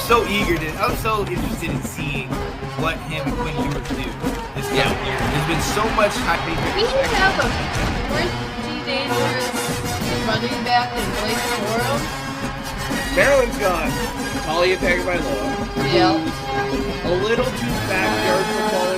so interested in seeing what him and Quinn Ewers do this coming year. There's been so much hype. We have a pretty dangerous running back in Blake Corum. Maryland's got Talia Tagovailoa. Yeah. A little too backyard football.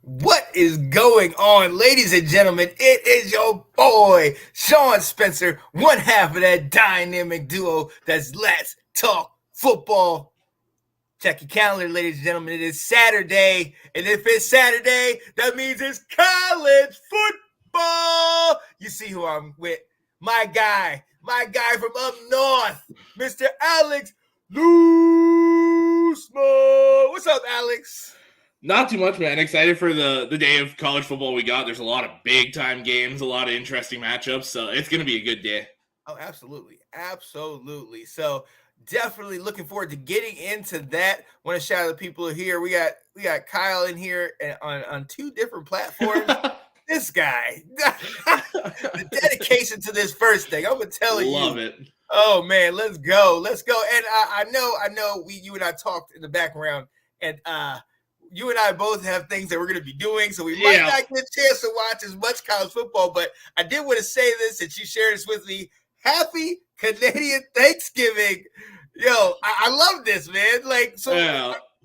What is going on, ladies and gentlemen? It is your boy, Sean Spencer, one half of that dynamic duo that's Let's Talk Football. Check your calendar, ladies and gentlemen. It is Saturday, and if it's Saturday, that means it's college football. You see who I'm with. My guy from up north, Mr. Alex Loosmo. What's up, Alex? Not too much, man. Excited for the day of college football we got. There's a lot of big-time games, a lot of interesting matchups, so it's going to be a good day. Oh, absolutely. Absolutely. So definitely looking forward to getting into that. Want to shout out the people here. We got Kyle in here on two different platforms. This guy, the dedication to this first thing. I'm going to tell you. Love it. Oh, man, let's go. And I know you and I talked in the background, and you and I both have things that we're going to be doing, so we might not get a chance to watch as much college football, but I did want to say this, since you shared this with me. Happy Canadian Thanksgiving. Yo, I love this, man. Like, so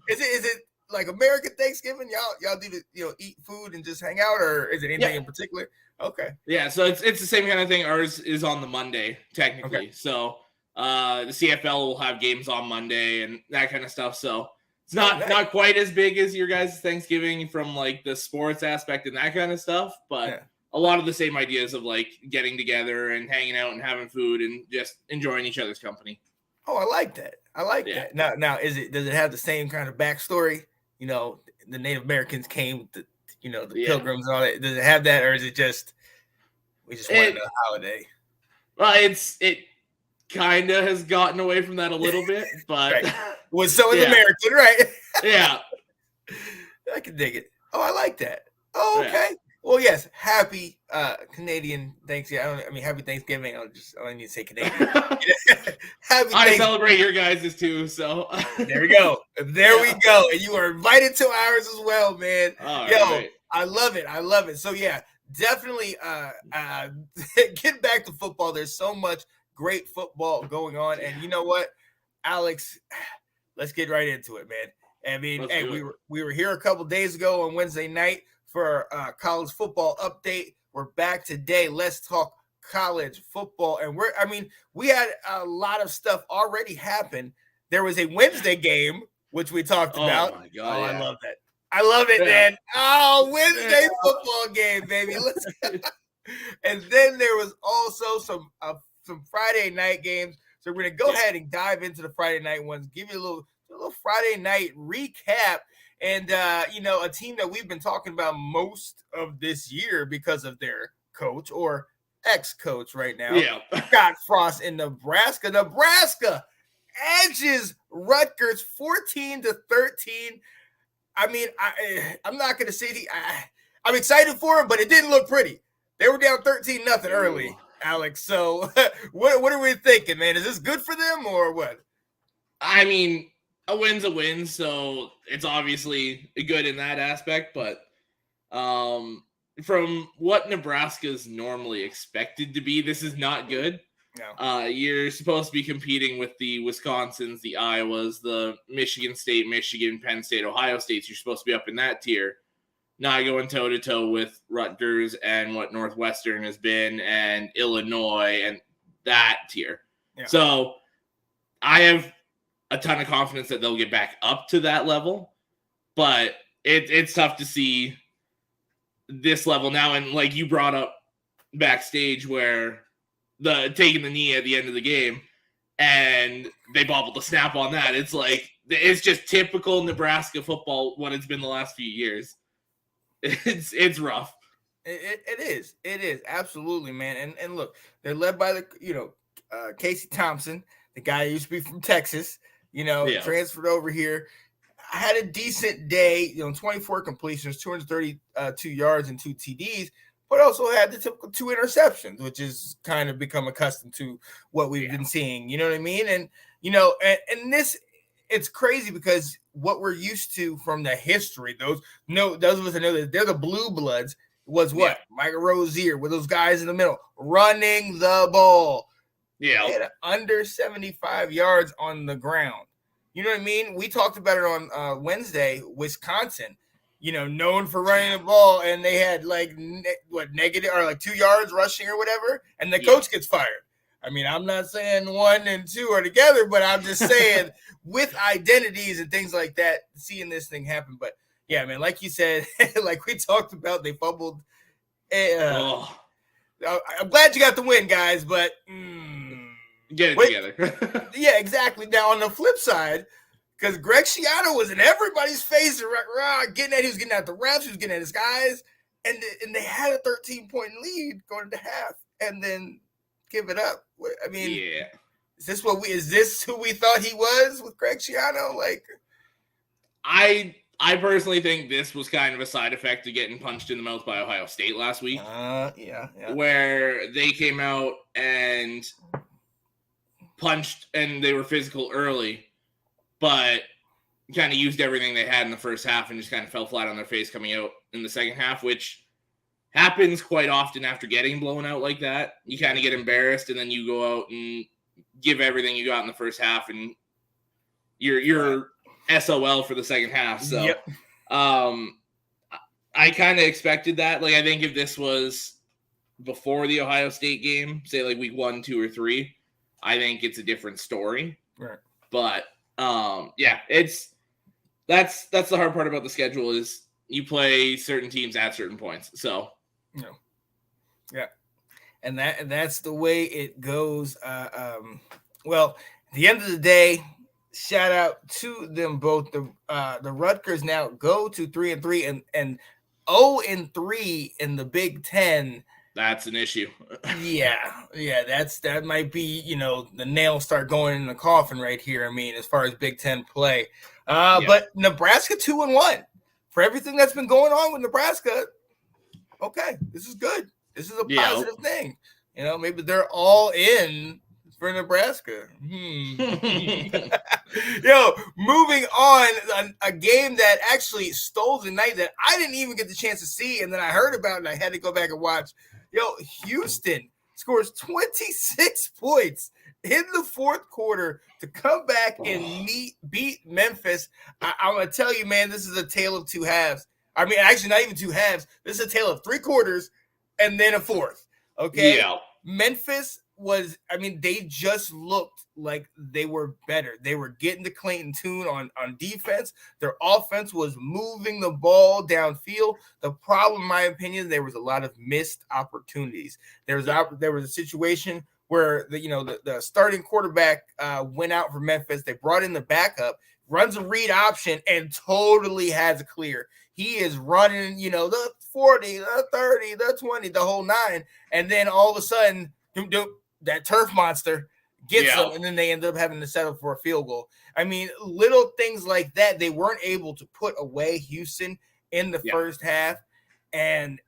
is it like American Thanksgiving? Y'all do the, eat food and just hang out, or is it anything in particular? Okay. Yeah, so it's the same kind of thing. Ours is on the Monday, technically. Okay. So the CFL will have games on Monday and that kind of stuff, so it's not quite as big as your guys' Thanksgiving from like the sports aspect and that kind of stuff, but a lot of the same ideas of like getting together and hanging out and having food and just enjoying each other's company. Oh, I like that. That. Now, does it have the same kind of backstory? The Native Americans came, the Pilgrims and all that. Does it have that, or is it just we just wanted a holiday? Well, it kind of has gotten away from that a little bit, but. Right. Well, so is American, right? Yeah. I can dig it. Oh, I like that. Oh, okay. Yeah. Well, yes. Happy Canadian Thanksgiving. Happy Thanksgiving. I don't need to say Canadian. I celebrate your guys' too, so. There we go. There we go. And you are invited to ours as well, man. Right. I love it. So, yeah, definitely get back to football. There's so much great football going on. And you know what, Alex, let's get right into it, man. We were here a couple days ago on Wednesday night for college football update. We're back today. Let's talk college football. And we had a lot of stuff already happen. There was a Wednesday game, which we talked about. Oh, my God. I love that. I love it, man. Oh, Wednesday football game, baby. Let's go. And then there was also some Friday night games. So we're going to go ahead and dive into the Friday night ones, give you a little Friday night recap. And, a team that we've been talking about most of this year because of their coach or ex-coach right now, Scott Frost in Nebraska. Nebraska edges Rutgers 14-13. I'm not going to say I'm excited for them, but it didn't look pretty. They were down 13-0 early, Alex. So what are we thinking, man? Is this good for them or what? A win's a win, so it's obviously good in that aspect. But from what Nebraska's normally expected to be, this is not good. No. You're supposed to be competing with the Wisconsins, the Iowas, the Michigan State, Penn State, Ohio States. You're supposed to be up in that tier. Not going toe-to-toe with Rutgers and what Northwestern has been and Illinois and that tier. Yeah. So I have a ton of confidence that they'll get back up to that level, but it's tough to see this level now. And like you brought up backstage where taking the knee at the end of the game and they bobbled the snap on that. It's like, it's just typical Nebraska football when it's been the last few years. It's rough. It is absolutely, man. And look, they're led by the Casey Thompson, the guy who used to be from Texas, transferred over here. had a decent day, 24 completions, 232 yards and 2 TDs, but also had the typical 2 interceptions, which is kind of become accustomed to what we've been seeing. You know what I mean? And, and this, it's crazy because what we're used to from the history, those of us that know that they're the blue bloods, was what? Michael Rozier with those guys in the middle running the ball. Yeah. They had under 75 yards on the ground. You know what I mean? We talked about it on Wednesday, Wisconsin, known for running the ball, and they had negative or 2 yards rushing or whatever, and the coach gets fired. I mean, I'm not saying 1 and 2 are together, but I'm just saying with identities and things like that, seeing this thing happen. But yeah, man, like you said, like we talked about, they fumbled. I'm glad you got the win, guys, but get it together. Yeah, exactly. Now on the flip side, because Greg Schiano was in everybody's face, he was getting at the refs, he was getting at his guys, and they had a 13-point lead going into half, and then give it up. I mean, is this who we thought he was with Greg Schiano? I personally think this was kind of a side effect of getting punched in the mouth by Ohio State last week. Where they came out and punched and they were physical early, but kind of used everything they had in the first half and just kind of fell flat on their face coming out in the second half, which happens quite often after getting blown out like that. You kind of get embarrassed and then you go out and give everything you got in the first half and you're SOL for the second half. So I kind of expected that. I think if this was before the Ohio State game, say week 1, 2, or 3, I think it's a different story. Right. But that's the hard part about the schedule is you play certain teams at certain points. So and that's the way it goes. Well, at the end of the day, shout out to them both. The Rutgers now go to 3-3 and 0-3 in the Big Ten. That's an issue. That might be, the nails start going in the coffin right here. I mean, as far as Big Ten play, but Nebraska 2-1 for everything that's been going on with Nebraska. Okay, this is good. This is a positive thing. Maybe they're all in for Nebraska. Moving on, a game that actually stole the night that I didn't even get the chance to see, and then I heard about it and I had to go back and watch. Houston scores 26 points in the fourth quarter to come back and beat Memphis. I'm going to tell you, man, this is a tale of two halves. I mean, actually, not even two halves. This is a tale of 3 quarters and then a fourth. Okay? Yeah. Memphis they just looked like they were better. They were getting to Clayton Tune on defense. Their offense was moving the ball downfield. The problem, in my opinion, there was a lot of missed opportunities. There was a situation where the starting quarterback went out for Memphis. They brought in the backup, runs a read option, and totally has a clear. He is running, the 40, the 30, the 20, the whole 9, and then all of a sudden, that turf monster gets them, and then they end up having to settle for a field goal. I mean, little things like that. They weren't able to put away Houston in the first half. And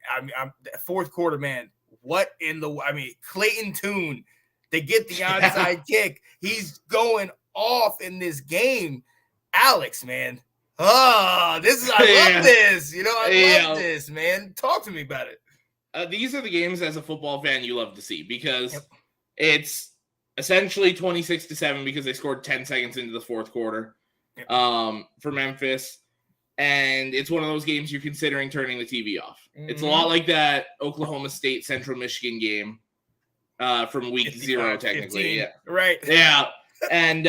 fourth quarter, man, Clayton Tune, they get the onside kick. He's going off in this game. Alex, man. I love this. I love this, man. Talk to me about it. These are the games as a football fan you love to see because it's essentially 26-7 because they scored 10 seconds into the fourth quarter for Memphis. And it's one of those games you're considering turning the TV off. Mm-hmm. It's a lot like that Oklahoma State Central Michigan game from week 0, technically. 15. Yeah. Right. Yeah. And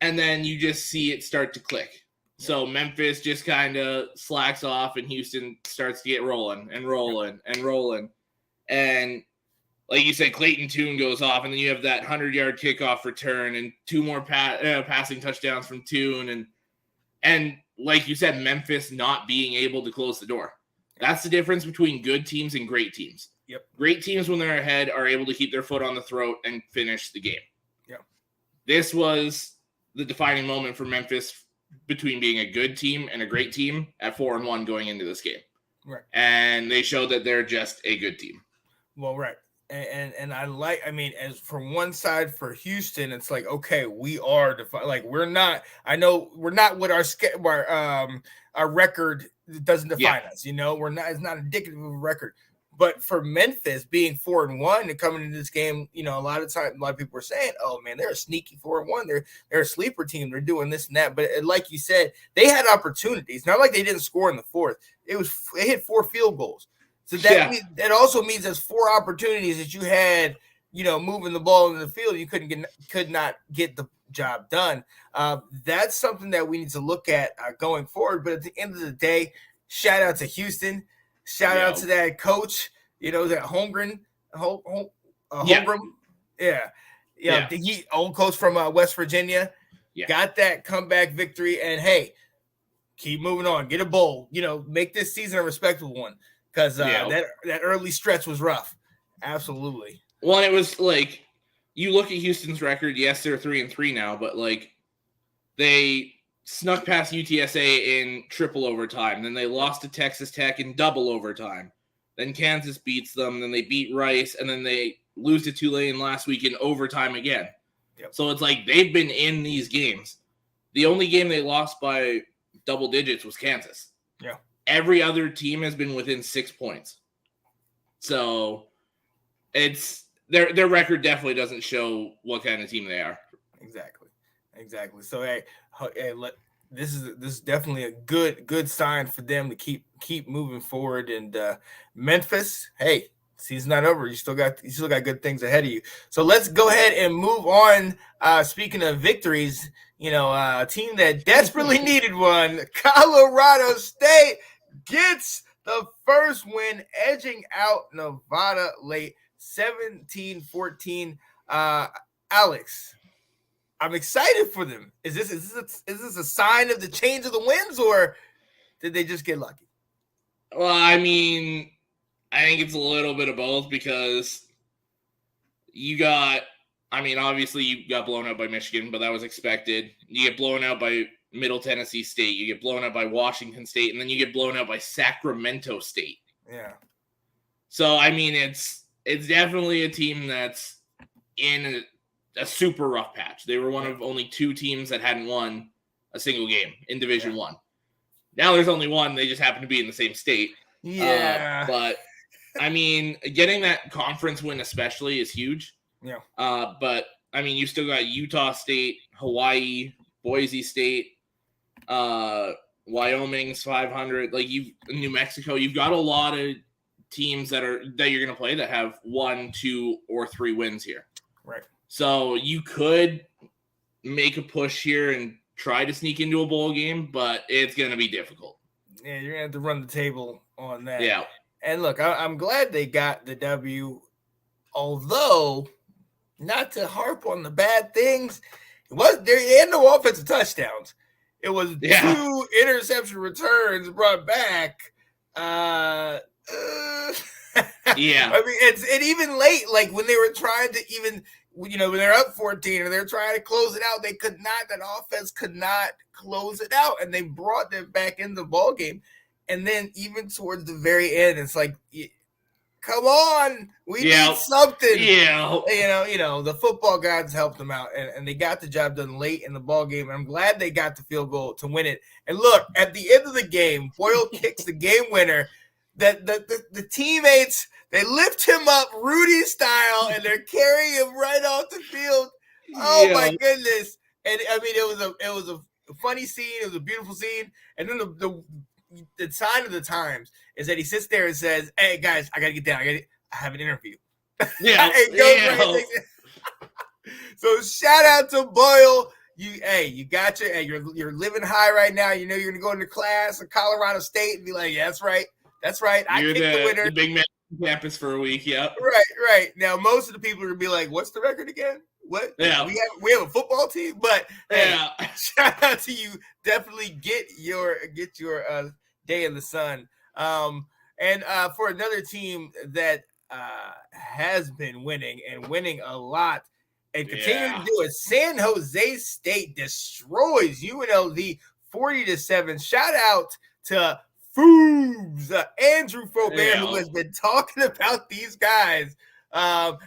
then you just see it start to click. So Memphis just kind of slacks off and Houston starts to get rolling. And like you said, Clayton Tune goes off, and then you have that 100-yard kickoff return and 2 more passing touchdowns from Tune. And like you said, Memphis not being able to close the door. That's the difference between good teams and great teams. Yep. Great teams, when they're ahead, are able to keep their foot on the throat and finish the game. Yeah. This was the defining moment for Memphis between being a good team and a great team at 4-1 going into this game. Right. And they showed that they're just a good team. Well, right. And I mean, as from one side for Houston, it's like, okay, we are like we're not. I know we're not what our record doesn't define us. We're not. It's not indicative of a record. But for Memphis being 4-1 and coming into this game, a lot of people were saying, "Oh man, they're a sneaky 4-1. They're a sleeper team. They're doing this and that." But like you said, they had opportunities. Not like they didn't score in the fourth. They hit 4 field goals. So that also means there's 4 opportunities that you had, moving the ball in the field. You could not get the job done. That's something that we need to look at going forward. But at the end of the day, shout out to Houston. Shout out to that coach. That Holmgren. Holmgren. Yeah. The old coach from West Virginia. Yeah. Got that comeback victory. And hey, keep moving on. Get a bowl. Make this season a respectable one. Because that early stretch was rough. Absolutely. Well, it was like, you look at Houston's record, yes, they're 3-3 now, but like they snuck past UTSA in triple overtime. Then they lost to Texas Tech in double overtime. Then Kansas beats them. Then they beat Rice. And then they lose to Tulane last week in overtime again. Yep. So it's like they've been in these games. The only game they lost by double digits was Kansas. Yeah. Every other team has been within 6 points. So it's their record definitely doesn't show what kind of team they are. Exactly. So this is definitely a good sign for them to keep moving forward. And Memphis, hey, season's not over. You still got good things ahead of you. So let's go ahead and move on. Speaking of victories, a team that desperately needed one, Colorado State gets the first win, edging out Nevada late 17-14. Alex, I'm excited for them. Is this a sign of the change of the winds, or did they just get lucky? Well, I mean, I think it's a little bit of both, because obviously you got blown out by Michigan, but that was expected. You get blown out by Middle Tennessee State, you get blown out by Washington State, and then you get blown out by Sacramento State. Yeah. So, I mean, it's definitely a team that's in a super rough patch. They were one of only 2 teams that hadn't won a single game in Division One. Now there's only one. They just happen to be in the same state. Yeah. But, I mean, getting that conference win especially is huge. Yeah. But, I mean, you still got Utah State, Hawaii, Boise State, Wyoming's 500, New Mexico. You've got a lot of teams that you're going to play that have 1, 2, or 3 wins here. Right. So you could make a push here and try to sneak into a bowl game, but it's going to be difficult. Yeah, you're going to have to run the table on that. Yeah. And look, I'm glad they got the W, although not to harp on the bad things, they had no offensive touchdowns. It was 2 interception returns brought back. Yeah. I mean, and even late, like when they were trying to when they're up 14 and they're trying to close it out, that offense could not close it out, and they brought them back in the ball game. And then even towards the very end, it's like, come on, we need something. Yeah. The football gods helped them out, and they got the job done late in the ball game. And I'm glad they got the field goal to win it. And look, at the end of the game, Boyle kicks the game winner. That the teammates, they lift him up Rudy style, and they're carrying him right off the field. Oh my goodness! And I mean, it was a funny scene. It was a beautiful scene. And then the sign of the times is that he sits there and says, "Hey guys, I gotta get down. I have an interview." Yeah. So shout out to Boyle. You got you're living high right now. You're gonna go into class at Colorado State and be like, "Yeah, that's right. That's right. I kicked the winner." The big man campus for a week. Yep. Right. Now, most of the people are gonna be like, "What's the record again? What? Yeah. We have a football team." But hey, shout out to you. Definitely get your day in the sun. And for another team that has been winning a lot and continuing to do it, San Jose State destroys UNLV 40-7. Shout out to Foobs, Andrew Faubert, who has been talking about these guys. And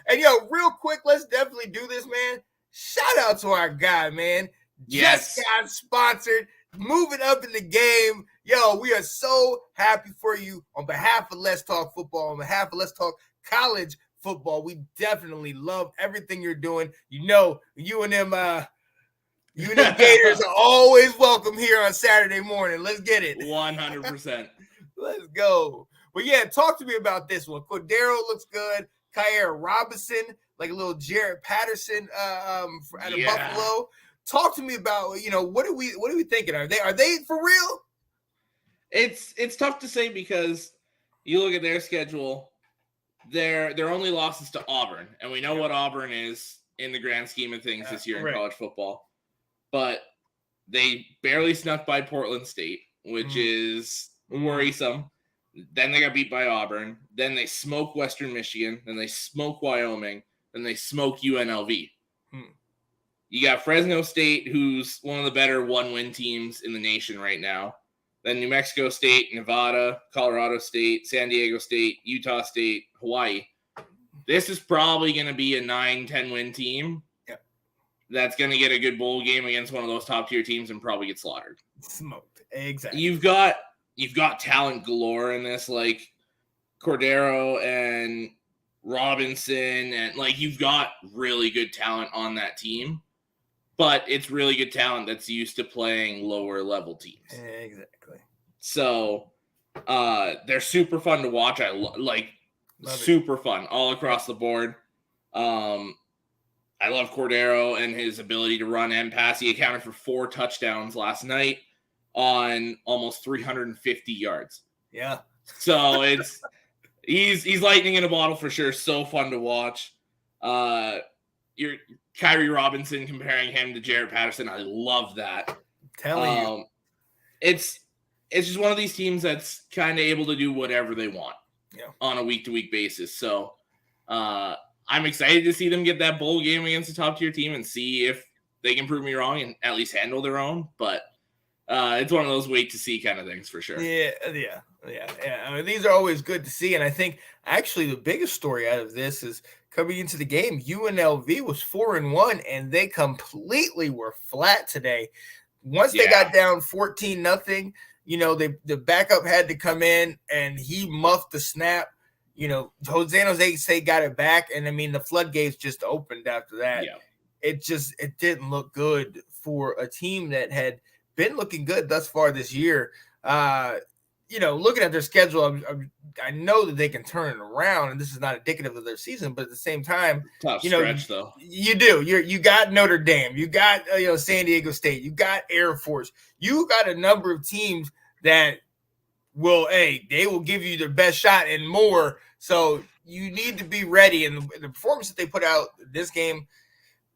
real quick, let's definitely do this, man. Shout out to our guy, man. Yes. Just got sponsored, moving up in the game. Yo, we are so happy for you on behalf of Let's Talk Football, on behalf of Let's Talk College Football. We definitely love everything you're doing. You and them Gators are always welcome here on Saturday morning. Let's get it. 100%. Let's go. But yeah, talk to me about this one. Cordero looks good. Kyer Robinson, like a little Jared Patterson out of Buffalo. Talk to me about, what are we thinking? Are they for real? It's tough to say because you look at their schedule, their only losses to Auburn, and we know what Auburn is in the grand scheme of things this year in college football. But they barely snuck by Portland State, which is worrisome. Then they got beat by Auburn. Then they smoke Western Michigan. Then they smoke Wyoming. Then they smoke UNLV. You got Fresno State, who's one of the better one-win teams in the nation right now. Then New Mexico State, Nevada, Colorado State, San Diego State, Utah State, Hawaii. This is probably going to be a 9-10 win team. Yep. That's going to get a good bowl game against one of those top-tier teams and probably get slaughtered. Smoked. Exactly. You've got talent galore in this, like Cordero and Robinson, and you've got really good talent on that team. But it's really good talent that's used to playing lower level teams. Exactly. So they're super fun to watch. I love super fun all across the board. I love Cordero and his ability to run and pass. He accounted for 4 touchdowns last night on almost 350 yards. Yeah. So he's lightning in a bottle for sure. So fun to watch. You're Kyrie Robinson comparing him to Jared Patterson. I love that. Telling you. It's just one of these teams that's kind of able to do whatever they want on a week-to-week basis. So I'm excited to see them get that bowl game against a top-tier team and see if they can prove me wrong and at least handle their own. But it's one of those wait-to-see kind of things for sure. Yeah. I mean, these are always good to see. And I think actually the biggest story out of this is coming into the game, UNLV was 4-1, and they completely were flat today. Once they got down 14-0, the backup had to come in, and he muffed the snap. Jose State got it back, and I mean the floodgates just opened after that. Yeah. It didn't look good for a team that had been looking good thus far this year. Looking at their schedule, I know that they can turn it around, and this is not indicative of their season, but at the same time, tough stretch though. You do. You got Notre Dame, you got San Diego State, you got Air Force, you got a number of teams that they will give you their best shot and more. So you need to be ready. And the performance that they put out this game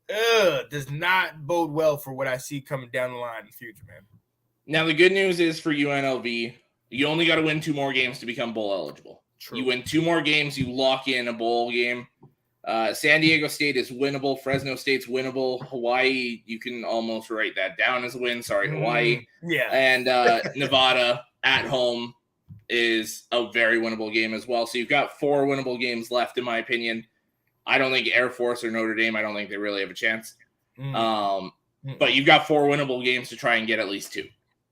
does not bode well for what I see coming down the line in the future, man. Now the good news is for UNLV. You only got to win 2 more games to become bowl eligible. True. You win 2 more games, you lock in a bowl game. San Diego State is winnable. Fresno State's winnable. Hawaii, you can almost write that down as a win. Sorry, Hawaii. Yeah. And Nevada at home is a very winnable game as well. So you've got 4 winnable games left, in my opinion. I don't think Air Force or Notre Dame, I don't think they really have a chance. But you've got 4 winnable games to try and get at least 2.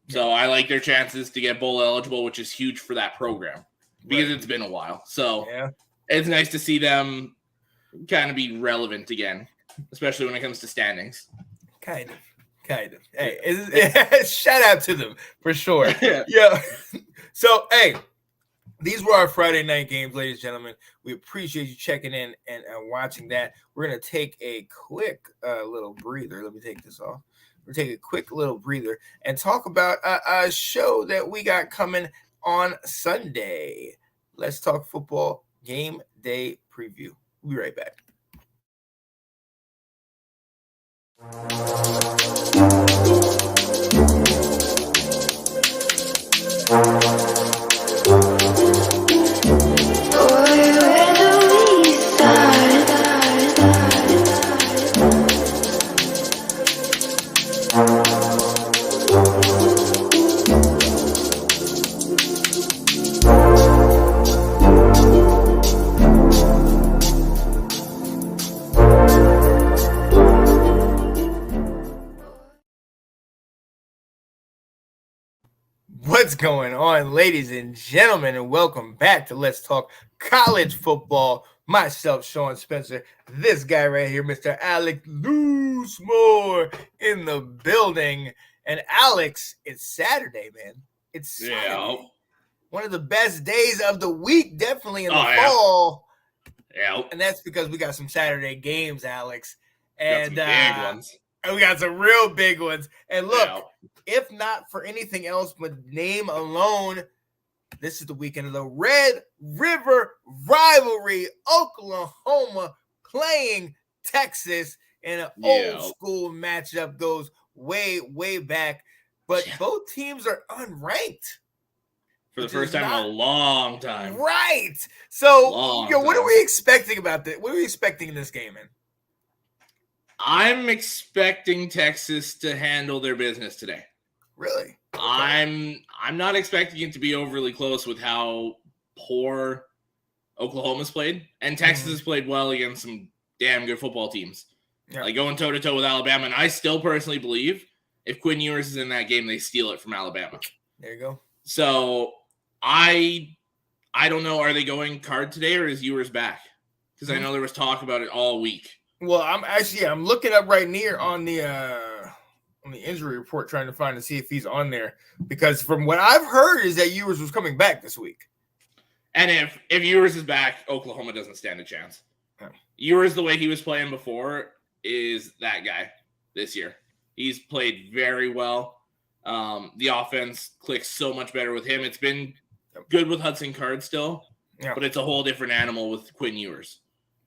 So I like their chances to get bowl eligible, which is huge for that program because it's been a while. So it's nice to see them kind of be relevant again, especially when it comes to standings. Kind of. Hey, shout out to them for sure. Yeah. So, hey, these were our Friday night games, ladies and gentlemen. We appreciate you checking in and watching that. We're going to take a quick little breather. Let me take this off. We'll take a quick little breather and talk about a show that we got coming on Sunday. Let's Talk Football Game Day Preview. We'll be right back. What's going on, ladies and gentlemen, and welcome back to Let's Talk College Football. Myself, Sean Spencer, this guy right here, Mr. Alex Loosemore in the building. And Alex, it's Saturday, man. It's Saturday. Yeah. One of the best days of the week, definitely in the fall. Yeah. And that's because we got some Saturday games, Alex. And got some big ones. And we got some real big ones. And look, if not for anything else but name alone, this is the weekend of the Red River Rivalry. Oklahoma playing Texas in an old school matchup, goes way, way back. But both teams are unranked. For the first time in a long time. Right. So, what are we expecting about this? What are we expecting in this game, man? I'm expecting Texas to handle their business today. Really? Okay. I'm not expecting it to be overly close with how poor Oklahoma's played. And Texas has played well against some damn good football teams. Yeah. Like going toe-to-toe with Alabama. And I still personally believe if Quinn Ewers is in that game, they steal it from Alabama. There you go. So I don't know. Are they going card today or is Ewers back? Because I know there was talk about it all week. Well, I'm looking up right near on the injury report trying to see if he's on there, because from what I've heard is that Ewers was coming back this week. And if Ewers is back, Oklahoma doesn't stand a chance. Yeah. Ewers, the way he was playing before, is that guy this year. He's played very well. The offense clicks so much better with him. It's been good with Hudson Card still, but it's a whole different animal with Quinn Ewers.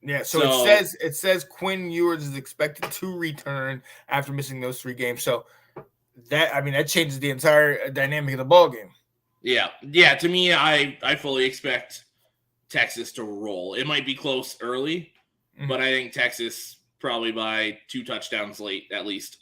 Yeah, so it says Quinn Ewers is expected to return after missing those 3 games. So that changes the entire dynamic of the ball game. Yeah. To me, I fully expect Texas to roll. It might be close early, but I think Texas probably by 2 touchdowns late at least.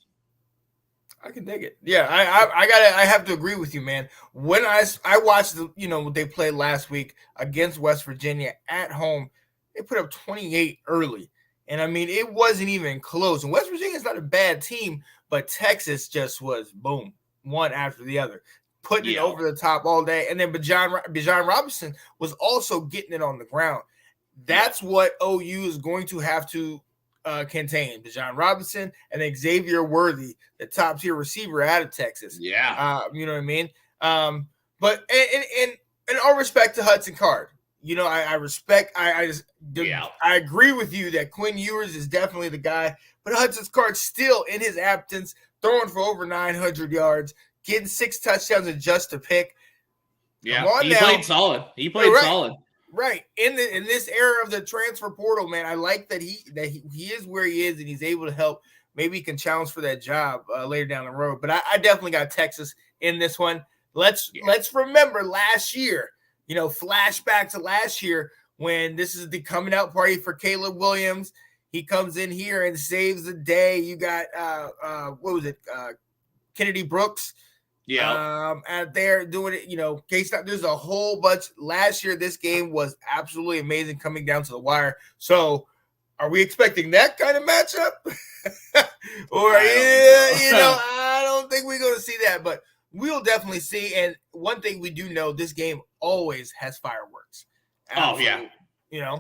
I can dig it. Yeah, I have to agree with you, man. When I watched what they played last week against West Virginia at home. They put up 28 early. And, it wasn't even close. And West Virginia's not a bad team, but Texas just was, boom, one after the other, putting it over the top all day. And then Bijan Robinson was also getting it on the ground. That's what OU is going to have to contain. Bijan Robinson and then Xavier Worthy, the top-tier receiver out of Texas. Yeah. You know what I mean? But in all respect to Hudson Card, I respect. I agree with you that Quinn Ewers is definitely the guy, but Hudson Card still in his absence, throwing for over 900 yards, getting 6 touchdowns and just a pick. Yeah, played solid. He played solid. Right in this era of the transfer portal, man. I like that he is where he is and he's able to help. Maybe he can challenge for that job later down the road. But I definitely got Texas in this one. Let's remember last year. Flashback to last year when this is the coming out party for Caleb Williams. He comes in here and saves the day. You got Kennedy Brooks. Out there doing it. K-State. There's a whole bunch. Last year, this game was absolutely amazing, coming down to the wire. So, are we expecting that kind of matchup? Or I don't think we're going to see that, but we'll definitely see. And one thing we do know, this game always has fireworks. Absolutely. Oh, yeah.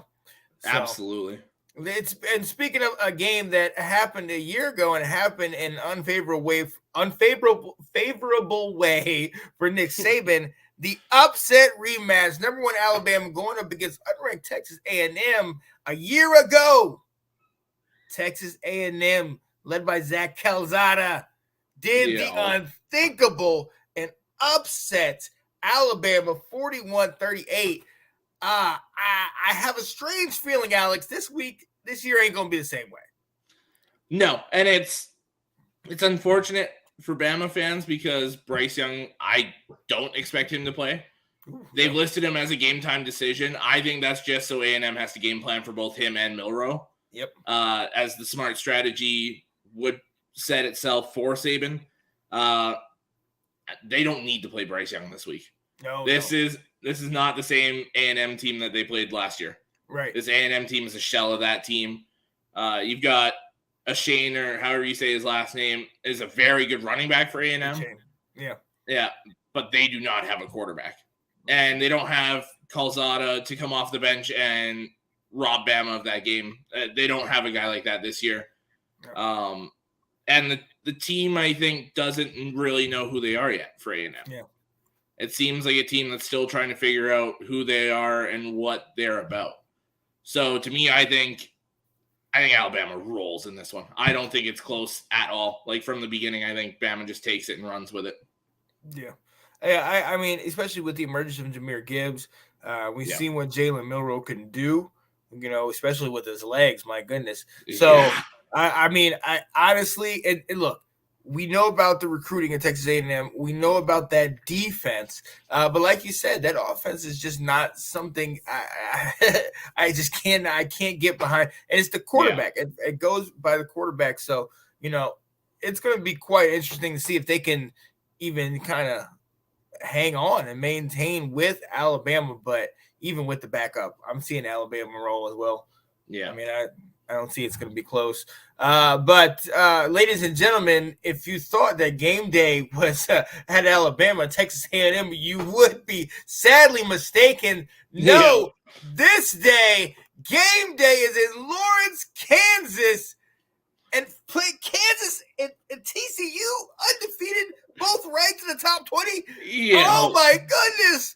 So, absolutely. And speaking of a game that happened a year ago and happened in unfavorable way for Nick Saban, the upset rematch, number 1 Alabama going up against unranked Texas A&M a year ago. Texas A&M, led by Zach Calzada, did the unthinkable and upset Alabama 41-38. I have a strange feeling, Alex, this year ain't going to be the same way. No, and it's unfortunate for Bama fans because Bryce Young, I don't expect him to play. They've listed him as a game-time decision. I think that's just so A&M has to game plan for both him and Milroe. Yep. As the smart strategy would set itself for Saban. They don't need to play Bryce Young this week. No, This is not the same A&M team that they played last year. Right. This A&M team is a shell of that team. You've got Shane, or however you say his last name, is a very good running back for A&M. Yeah. Yeah. but they do not have a quarterback. And they don't have Calzada to come off the bench and rob Bama of that game. They don't have a guy like that this year. And the team, I think, doesn't really know who they are yet for A&M. Yeah. It seems like a team that's still trying to figure out who they are and what they're about. So to me, I think Alabama rolls in this one. I don't think it's close at all. Like from the beginning, I think Bama just takes it and runs with it. Yeah. I mean, especially with the emergence of Jahmyr Gibbs, we've seen what Jalen Milroe can do, especially with his legs. My goodness. So, I mean, I honestly, and look, we know about the recruiting at Texas A&M. We know about that defense. But like you said, that offense is just not something I just can't get behind. And it's the quarterback. Yeah. It goes by the quarterback. So, it's going to be quite interesting to see if they can even kind of hang on and maintain with Alabama. But even with the backup, I'm seeing Alabama roll as well. Yeah. I mean, I don't see it's going to be close. But ladies and gentlemen, if you thought that game day was at Alabama, Texas A&M, you would be sadly mistaken. No, this day, game day is in Lawrence, Kansas, and play Kansas and TCU undefeated, both ranked in the top 20. Yeah. Oh my goodness!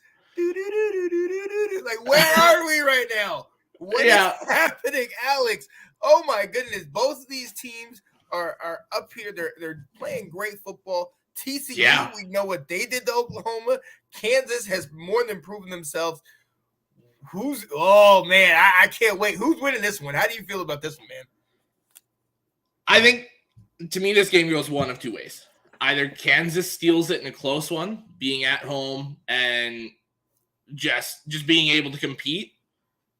Like, where are we right now? What is happening, Alex? Oh my goodness! Both of these teams are up here. They're playing great football. TCU, we know what they did to Oklahoma. Kansas has more than proven themselves. Oh man, I can't wait. Who's winning this one? How do you feel about this one, man? I think, to me, this game goes one of two ways. Either Kansas steals it in a close one, being at home and just being able to compete,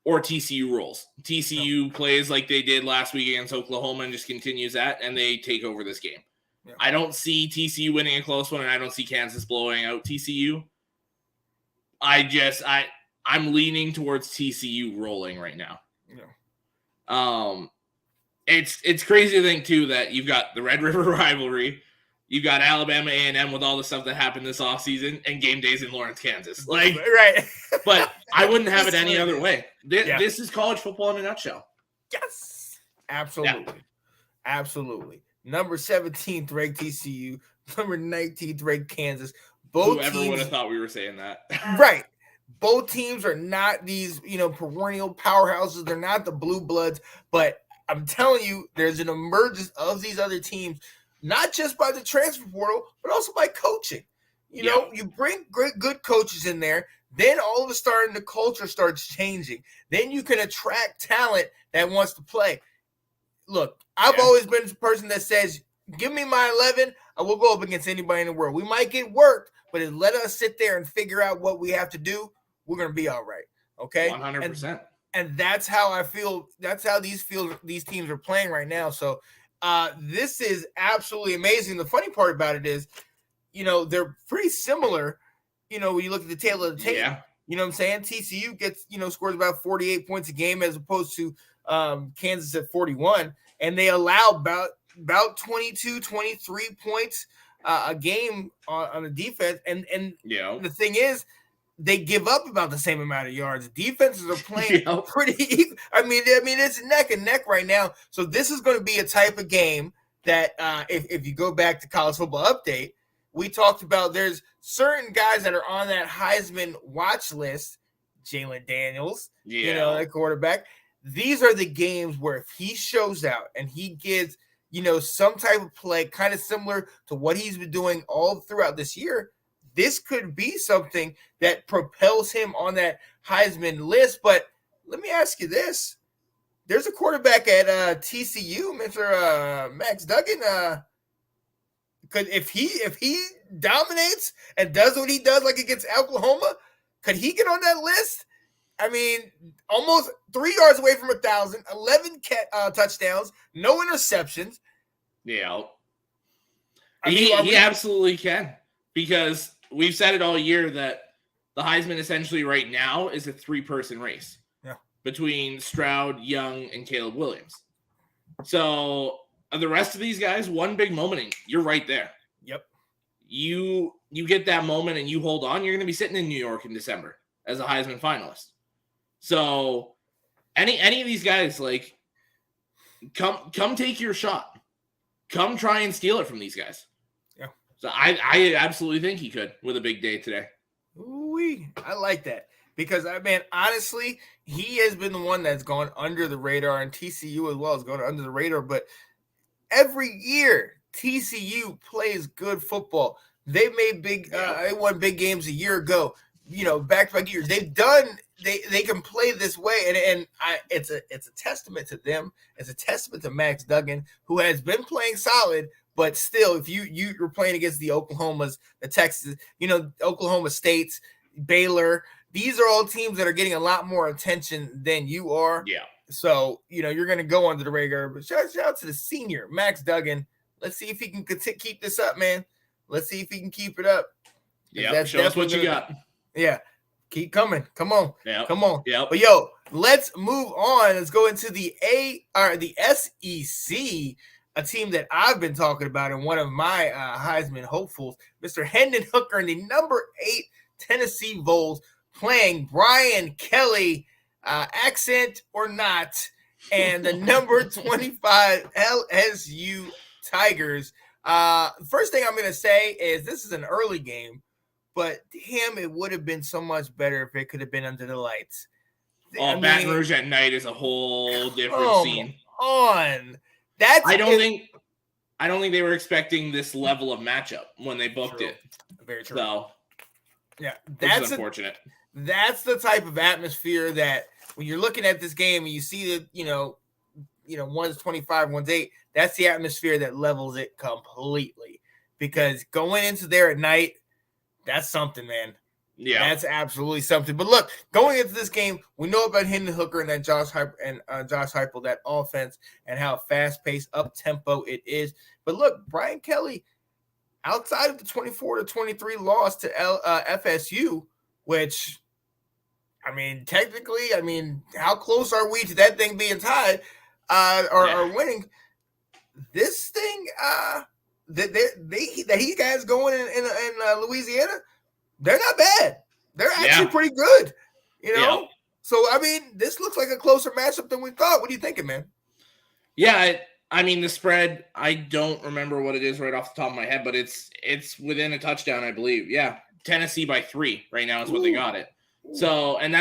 or TCU rolls. TCU plays like they did last week against Oklahoma and just continues that, and they take over this game. Yeah. I don't see TCU winning a close one, and I don't see Kansas blowing out TCU. I'm leaning towards TCU rolling right now. Yeah. It's crazy to think, too, that you've got the Red River rivalry, you've got Alabama A&M with all the stuff that happened this offseason, and game days in Lawrence, Kansas. Right. But I wouldn't have it any other way. This is college football in a nutshell. Yes. Absolutely. Yeah. Absolutely. Number 17th ranked TCU, number 19th ranked Kansas. Whoever would have thought we were saying that. Right. Both teams are not these, perennial powerhouses. They're not the blue bloods, but I'm telling you, there's an emergence of these other teams, not just by the transfer portal, but also by coaching. You bring good coaches in there, then all of a sudden the culture starts changing. Then you can attract talent that wants to play. Look, I've always been the person that says, give me my 11, I will go up against anybody in the world. We might get worked, but let us sit there and figure out what we have to do. We're going to be all right. Okay? 100%. And that's how I feel. That's how these teams are playing right now. So this is absolutely amazing. The funny part about it is, they're pretty similar. When you look at the tail of the tape, you know what I'm saying? TCU gets, scores about 48 points a game as opposed to Kansas at 41. And they allow about 22, 23 points a game on the defense. And the thing is, they give up about the same amount of yards. Defenses are playing pretty. I mean, it's neck and neck right now. So this is going to be a type of game that, if you go back to College Football Update, we talked about. There's certain guys that are on that Heisman watch list. Jalen Daniels, the quarterback. These are the games where if he shows out and he gives, some type of play, kind of similar to what he's been doing all throughout this year. This could be something that propels him on that Heisman list. But let me ask you this. There's a quarterback at TCU, Mr. Max Duggan. Could if he dominates and does what he does like against Oklahoma, could he get on that list? I mean, almost 3 yards away from 1,000, 11 touchdowns, no interceptions. Yeah. He absolutely can, because we've said it all year that the Heisman essentially right now is a 3-person race between Stroud, Young, and Caleb Williams. So the rest of these guys, one big moment, and you're right there. Yep. You you get that moment and you hold on, you're going to be sitting in New York in December as a Heisman finalist. So any of these guys, like, come take your shot. Come try and steal it from these guys. Yeah. So I absolutely think he could with a big day today. Ooh-wee. I like that. Because, honestly, he has been the one that's gone under the radar, and TCU as well has gone under the radar. But every year, TCU plays good football. They made they won big games a year ago. Back-to-back years. They've done. They can play this way, and it's a testament to them. It's a testament to Max Duggan, who has been playing solid. But still, if you're playing against the Oklahomas, the Texas, Oklahoma States, Baylor. These are all teams that are getting a lot more attention than you are. Yeah. So, you're going to go under the radar. But shout out to the senior, Max Duggan. Let's see if he can keep this up, man. Let's see if he can keep it up. Yeah, show us what you got. Yeah. Keep coming. Come on. Yep. Come on. Yep. But, let's move on. Let's go into the SEC, a team that I've been talking about and one of my Heisman hopefuls, Mr. Hendon Hooker and the number 8 Tennessee Vols, playing Brian Kelly, accent or not, and the number 25 LSU Tigers. First thing I'm going to say is this is an early game, but damn, it would have been so much better if it could have been under the lights. Baton Rouge at night is a whole different scene. On. I don't think they were expecting this level of matchup when they booked it. Very true. So, yeah, that's unfortunate. That's the type of atmosphere that when you're looking at this game and you see that, one's 25, one's 8, that's the atmosphere that levels it completely. Because going into there at night, that's something, man. Yeah. That's absolutely something. But look, going into this game, we know about Hendon Hooker and that Josh Heupel, that offense, and how fast-paced, up-tempo it is. But look, Brian Kelly, outside of the 24-23 loss to FSU, which, technically, how close are we to that thing being tied or winning? This thing that he guys going in Louisiana, they're not bad. They're actually pretty good, Yeah. So, this looks like a closer matchup than we thought. What are you thinking, man? Yeah, the spread, I don't remember what it is right off the top of my head, but it's within a touchdown, I believe. Yeah, Tennessee by 3 right now is what they got it. So, and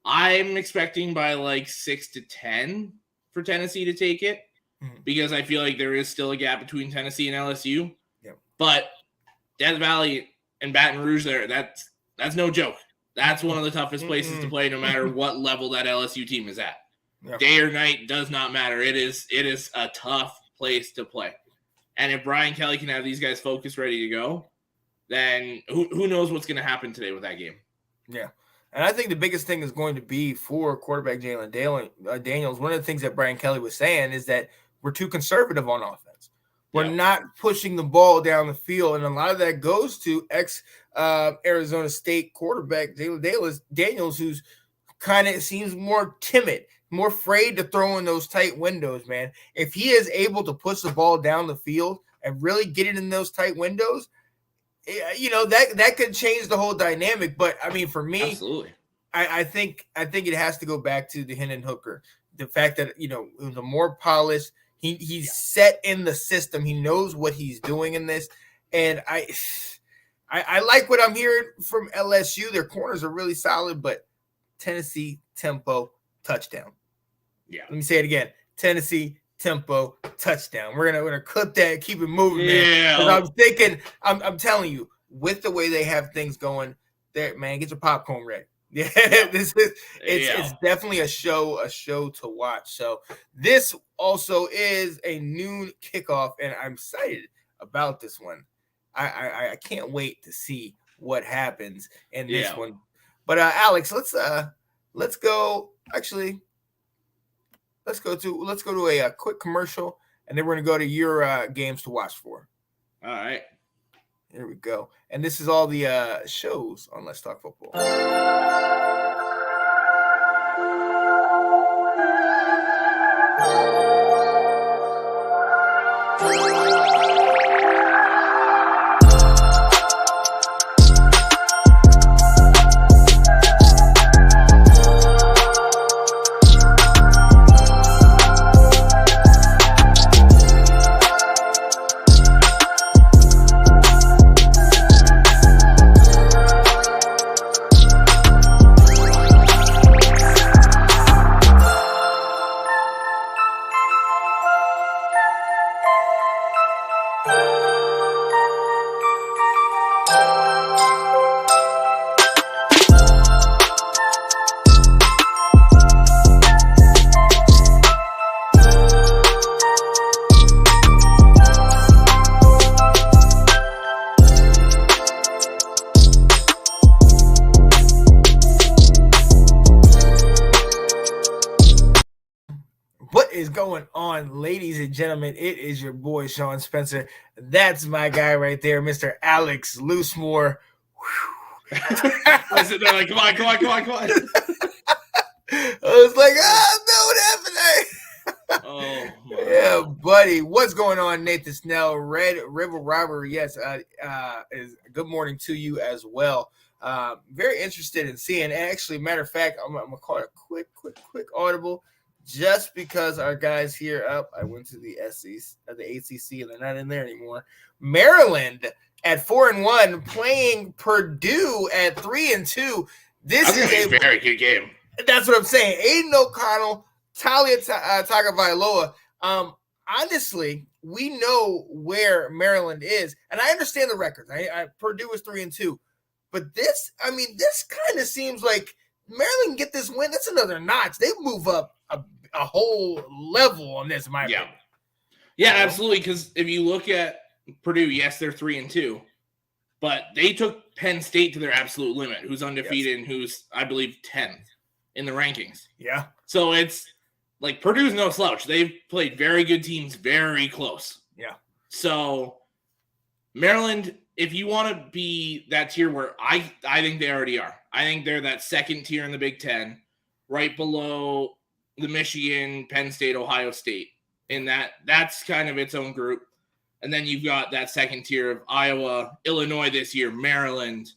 I'm expecting by like 6 to 10 for Tennessee to take it because I feel like there is still a gap between Tennessee and LSU. Yeah. But Death Valley and Baton Rouge there, that's no joke. That's one of the toughest places to play no matter what level that LSU team is at. Yeah. Day or night does not matter. It is a tough place to play. And if Brian Kelly can have these guys focused, ready to go, then who knows what's going to happen today with that game. Yeah. And I think the biggest thing is going to be for quarterback Jalen Daniels. One of the things that Brian Kelly was saying is that we're too conservative on offense. We're not pushing the ball down the field. And a lot of that goes to Arizona State quarterback Jalen Daniels, who's kind of seems more timid, more afraid to throw in those tight windows, man. If he is able to push the ball down the field and really get it in those tight windows, that could change the whole dynamic. But for me, absolutely, I think it has to go back to the Hendon Hooker. The fact that the more polished, he's set in the system. He knows what he's doing in this, and I like what I'm hearing from LSU. Their corners are really solid, but Tennessee tempo touchdown. Yeah, let me say it again. Tennessee tempo touchdown. We're gonna clip that and keep it moving, man. Because I'm thinking, I'm telling you, with the way they have things going, there, man, get your popcorn ready. Yeah, it's definitely a show to watch. So this also is a noon kickoff, and I'm excited about this one. I can't wait to see what happens in this one. But Alex, let's go. Actually, let's go to a quick commercial, and then we're gonna go to your games to watch for. All right. Here we go. And this is all the shows on Let's Talk Football. is going on, ladies and gentlemen? It is your boy, Sean Spencer. That's my guy right there, Mr. Alex Loosemore. I said, they're like, come on. I was like, no, what happened? Oh, my. Yeah, buddy. What's going on, Nathan Snell? Rivalry, yes. Is good morning to you as well. Very interested in seeing. Actually, matter of fact, I'm gonna call it a quick audible, just because our guys here up. I went to the ACC, and they're not in there anymore. Maryland at 4-1, playing Purdue at 3-2. This is a very good game. That's what I'm saying. Aiden O'Connell, Talia Tagovailoa. Honestly, we know where Maryland is, and I understand the records. Purdue is 3-2, but this kind of seems like Maryland get this win. That's another notch. They move up a whole level on this. My opinion. Yeah, absolutely. Because if you look at Purdue, yes, they're 3-2, but they took Penn State to their absolute limit, who's undefeated and who's, I believe, 10th in the rankings. Yeah. So it's like Purdue's no slouch. They've played very good teams very close. Yeah. So Maryland, if you want to be that tier where I think they already are. I think they're that second tier in the Big Ten, right below the Michigan, Penn State, Ohio State. And that's kind of its own group. And then you've got that second tier of Iowa, Illinois this year, Maryland.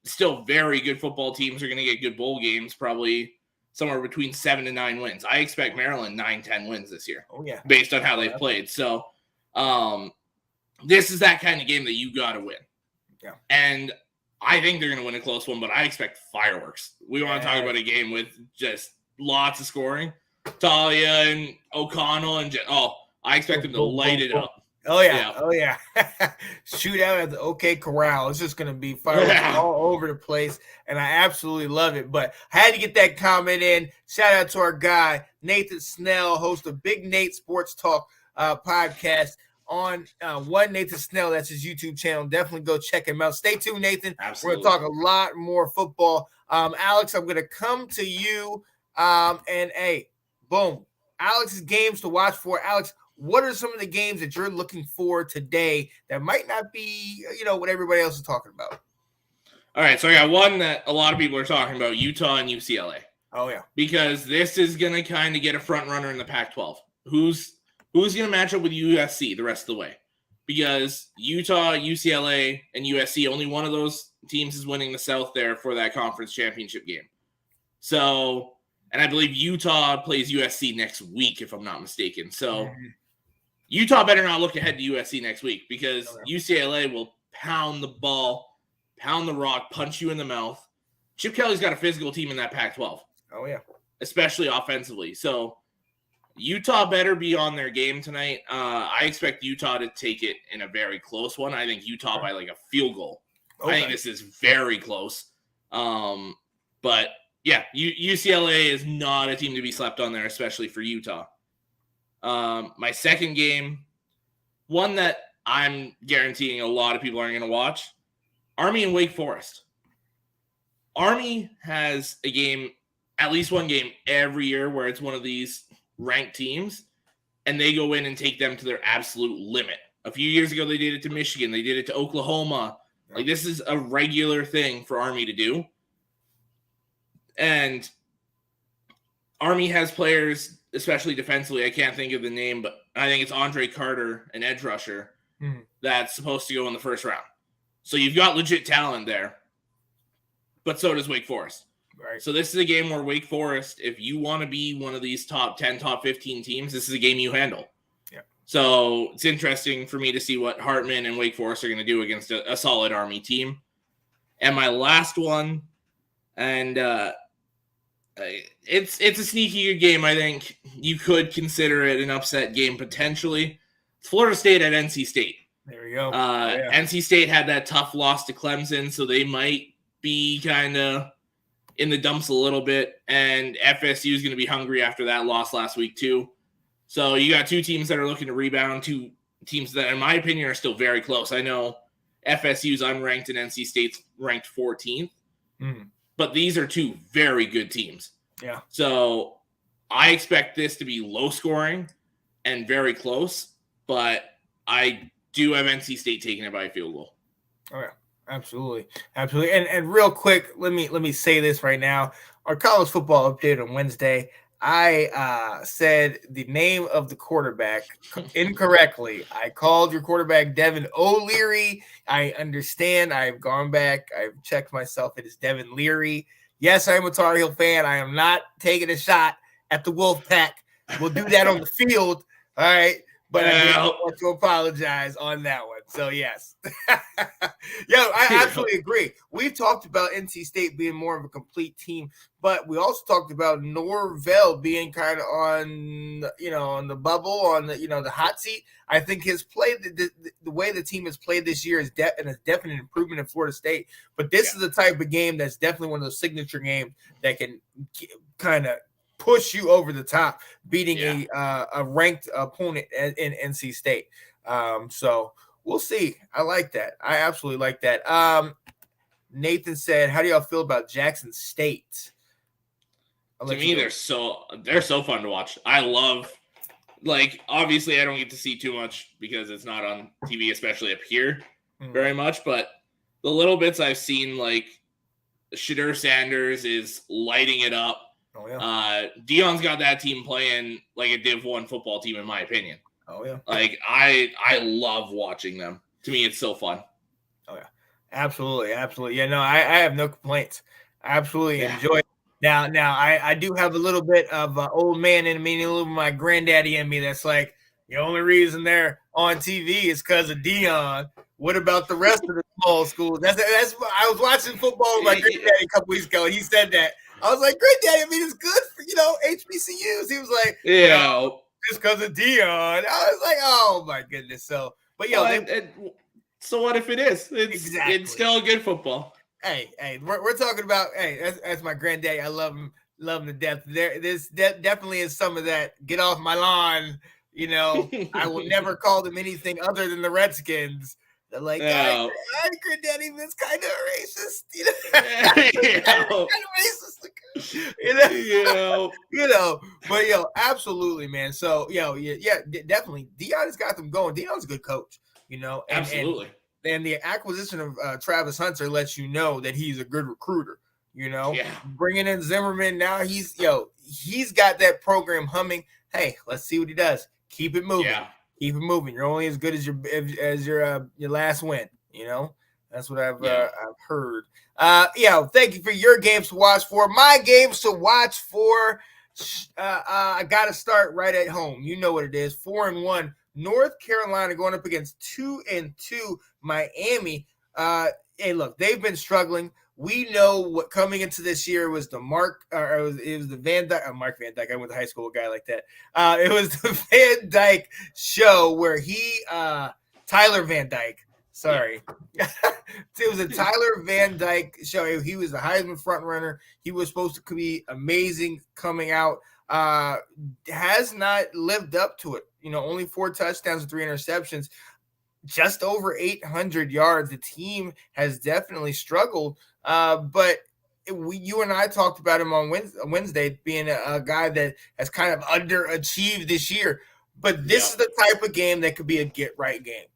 Still very good football teams are going to get good bowl games, probably somewhere between 7 to 9 wins. I expect Maryland 9-10 wins this year. Oh, yeah. Based on how they've played. So this is that kind of game that you got to win. Yeah. And I think they're going to win a close one, but I expect fireworks. We want to talk about a game with just lots of scoring. Talia and O'Connell and I expect them to light it up. Oh, yeah. Oh, yeah. Shootout at the OK Corral. It's just going to be fireworks all over the place, and I absolutely love it. But I had to get that comment in. Shout out to our guy, Nathan Snell, host of Big Nate Sports Talk podcast on One Nathan Snell. That's his YouTube channel. Definitely go check him out. Stay tuned, Nathan. Absolutely. We're going to talk a lot more football. Alex, I'm going to come to you. Boom. Alex's games to watch for. Alex, what are some of the games that you're looking for today that might not be, what everybody else is talking about? All right, so I got one that a lot of people are talking about, Utah and UCLA. Oh, yeah. Because this is going to kind of get a front runner in the Pac-12. Who's going to match up with USC the rest of the way? Because Utah, UCLA, and USC, only one of those teams is winning the South there for that conference championship game. So, and I believe Utah plays USC next week, if I'm not mistaken. So, Utah better not look ahead to USC next week because UCLA will pound the ball, pound the rock, punch you in the mouth. Chip Kelly's got a physical team in that Pac-12. Oh, yeah. Especially offensively. So, Utah better be on their game tonight. I expect Utah to take it in a very close one. I think Utah by like a field goal. Okay. I think this is very close. But, yeah, UCLA is not a team to be slept on there, especially for Utah. My second game, one that I'm guaranteeing a lot of people aren't going to watch, Army and Wake Forest. Army has a game, at least one game every year where it's one of these ranked teams, and they go in and take them to their absolute limit. A few years ago, they did it to Michigan. They did it to Oklahoma. Like, this is a regular thing for Army to do. And Army has players, especially defensively, I can't think of the name, but I think it's Andre Carter, an edge rusher, that's supposed to go in the first round. So you've got legit talent there, but so does Wake Forest. Right. So this is a game where Wake Forest, if you want to be one of these top 10, top 15 teams, this is a game you handle. Yeah. So it's interesting for me to see what Hartman and Wake Forest are going to do against a solid Army team. And my last one, and it's a sneaky good game. I think you could consider it an upset game potentially. It's Florida State at NC State. There we go. NC State had that tough loss to Clemson, so they might be kind of in the dumps a little bit. And FSU is going to be hungry after that loss last week too. So you got two teams that are looking to rebound, two teams that, in my opinion, are still very close. I know FSU's unranked and NC State's ranked 14th. But these are two very good teams. Yeah. So I expect this to be low scoring and very close, but I do have NC State taking it by a field goal. Oh yeah, absolutely. And real quick, let me say this right now. Our college football update on Wednesday, I said the name of the quarterback incorrectly. I called your quarterback Devin O'Leary. I understand. I've gone back. I've checked myself. It is Devin Leary. Yes, I am a Tar Heel fan. I am not taking a shot at the Wolfpack. We'll do that on the field. All right. But I did want to apologize on that one. So, yes. I absolutely agree. We've talked about NC State being more of a complete team, but we also talked about Norvell being kind of on the bubble, on the hot seat. I think his play, the way the team has played this year is a definite improvement in Florida State. But this is the type of game that's definitely one of those signature games that can kind of push you over the top, beating a ranked opponent in NC State. So we'll see. I like that. I absolutely like that. Nathan said, "How do y'all feel about Jackson State?" To me, they're so fun to watch. I love, obviously I don't get to see too much because it's not on TV, especially up here very much. But the little bits I've seen, Shadur Sanders is lighting it up. Oh, yeah. Dion's got that team playing like a Div 1 football team, in my opinion. Oh, yeah. I love watching them. To me, it's so fun. Oh, yeah. Absolutely. Absolutely. Yeah, no, I have no complaints. I absolutely enjoy it. Now, I do have a little bit of old man in me, a little bit of my granddaddy in me that's like, the only reason they're on TV is because of Dion. What about the rest of the small schools? That's I was watching football with my granddaddy a couple weeks ago, and he said that. I was like, granddaddy, I mean, it's good for, HBCUs. He was like, just because of Dion. I was like, oh, my goodness. So, but, so what if it is? It's still good football. Hey, we're talking about, that's my granddaddy. I love him to death. This definitely is some of that get off my lawn. I will never call them anything other than the Redskins. They're like, granddaddy, that's kind of racist. But absolutely, man. So, definitely. Dion's got them going. Dion's a good coach, Absolutely. And the acquisition of Travis Hunter lets you know that he's a good recruiter. Bringing in Zimmerman now, he's got that program humming. Hey, let's see what he does. Keep it moving. Yeah. Keep it moving. You're only as good as your last win. That's what I've heard. Thank you for your games to watch for. My games to watch for. I got to start right at home. You know what it is. 4-1. North Carolina going up against 2-2 Miami. Hey, look, they've been struggling. We know what coming into this year was the Mark Van Dyke. I went to high school with a guy like that. It was the Van Dyke show where Tyler Van Dyke. Sorry. It was a Tyler Van Dyke show. He was the Heisman front runner. He was supposed to be amazing coming out. Has not lived up to it. Only 4 touchdowns and 3 interceptions. Just over 800 yards. The team has definitely struggled. But you and I talked about him on Wednesday being a guy that has kind of underachieved this year. But this is the type of game that could be a get-right game.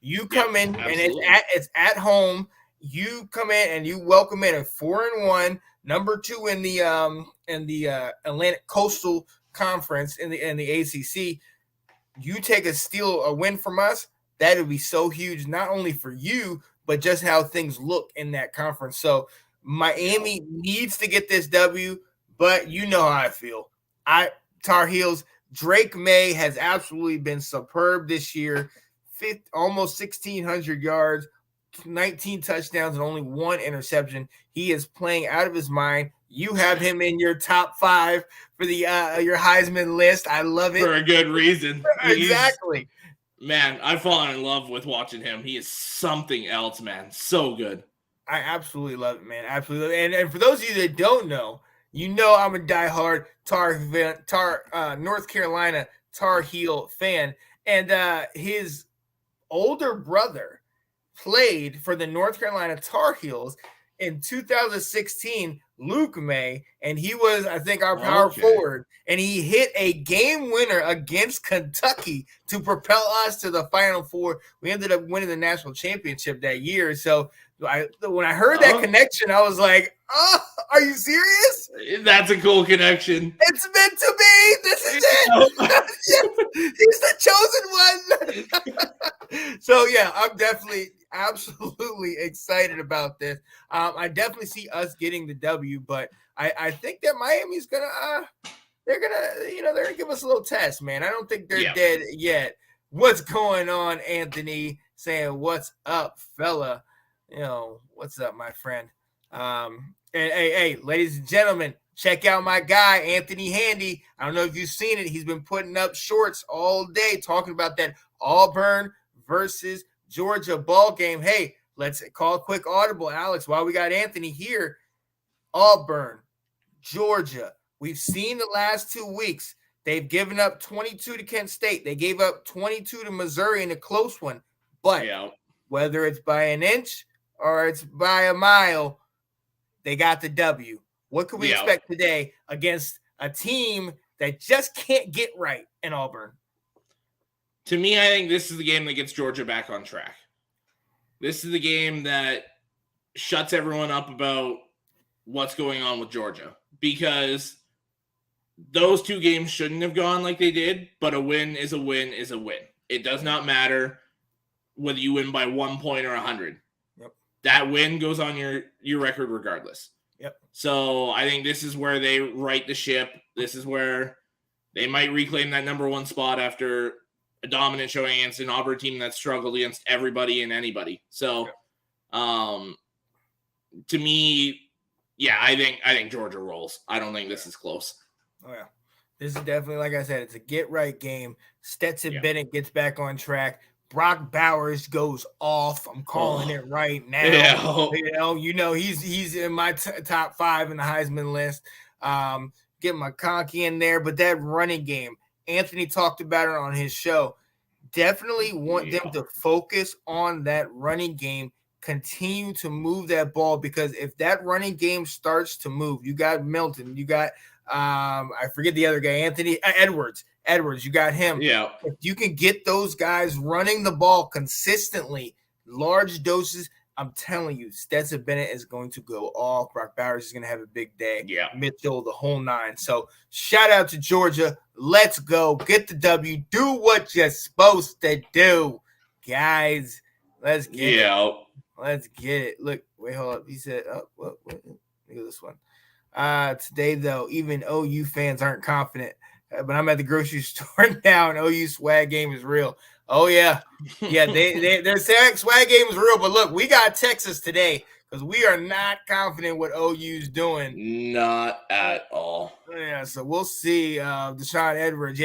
You come in, and it's at home. You come in, and you welcome in a 4-1, number 2 in the Atlantic Coastal Conference in the ACC. You take a win from us, that would be so huge, not only for you, but just how things look in that conference. So Miami needs to get this W, but you know how I feel. Tar Heels, Drake May has absolutely been superb this year. Almost 1,600 yards, 19 touchdowns, and only 1 interception. He is playing out of his mind. You have him in your top 5 for the your Heisman list. I love it. For a good reason. Exactly. Man, I've fallen in love with watching him. He is something else, man. So good. I absolutely love it, man. Absolutely. And for those of you that don't know, I'm a diehard North Carolina Tar Heel fan. And his older brother played for the North Carolina Tar Heels in 2016, Luke May, and he was, I think, our power forward, and he hit a game winner against Kentucky to propel us to the Final Four. We ended up winning the national championship that year. So when I heard that connection, I was like, "Oh, are you serious? That's a cool connection. It's meant to be. This is it. He's the chosen one." So yeah, I'm definitely absolutely excited about this. I definitely see us getting the W, but I think that Miami's gonna they're gonna give us a little test, man. I don't think they're dead yet. What's going on, Anthony? Saying what's up, fella? What's up, my friend? Hey, ladies and gentlemen, check out my guy, Anthony Handy. I don't know if you've seen it. He's been putting up shorts all day talking about that Auburn versus Georgia ball game. Hey, let's call a quick audible, Alex, while we got Anthony here. Auburn, Georgia. We've seen the last 2 weeks. They've given up 22 to Kent State. They gave up 22 to Missouri in a close one. But whether it's by an inch or it's by a mile, they got the W. What can we expect today against a team that just can't get right in Auburn? To me, I think this is the game that gets Georgia back on track. This is the game that shuts everyone up about what's going on with Georgia, because those 2 games shouldn't have gone like they did, but a win is a win is a win. It does not matter whether you win by 1 point or 100. Yep. That win goes on your record regardless. Yep. So I think this is where they right the ship. This is where they might reclaim that number 1 spot after a dominant showing against an Auburn team that struggled against everybody and anybody. So, to me, I think Georgia rolls. I don't think this is close. Oh yeah, this is definitely, like I said, it's a get right game. Stetson Bennett gets back on track. Brock Bowers goes off. I'm calling it right now. He's in my top 5 in the Heisman list. Get McConkey in there, but that running game, Anthony talked about it on his show. Definitely want them to focus on that running game, continue to move that ball, because if that running game starts to move, you got Milton, you got I forget the other guy, Anthony Edwards, you got him. Yeah. If you can get those guys running the ball consistently, large doses, I'm telling you, Stetson Bennett is going to go off. Brock Bowers is going to have a big day. Yeah. Mitchell, the whole 9. So shout out to Georgia. Let's go. Get the W. Do what you're supposed to do, guys. Let's get it. Let's get it. Look, wait, hold up. He said, look at this one. Today, though, even OU fans aren't confident. But I'm at the grocery store now, and OU swag game is real. Oh, yeah. Yeah, their swag game is real. But look, we got Texas today because we are not confident what OU's doing. Not at all. Yeah, so we'll see. Deshaun Edwards,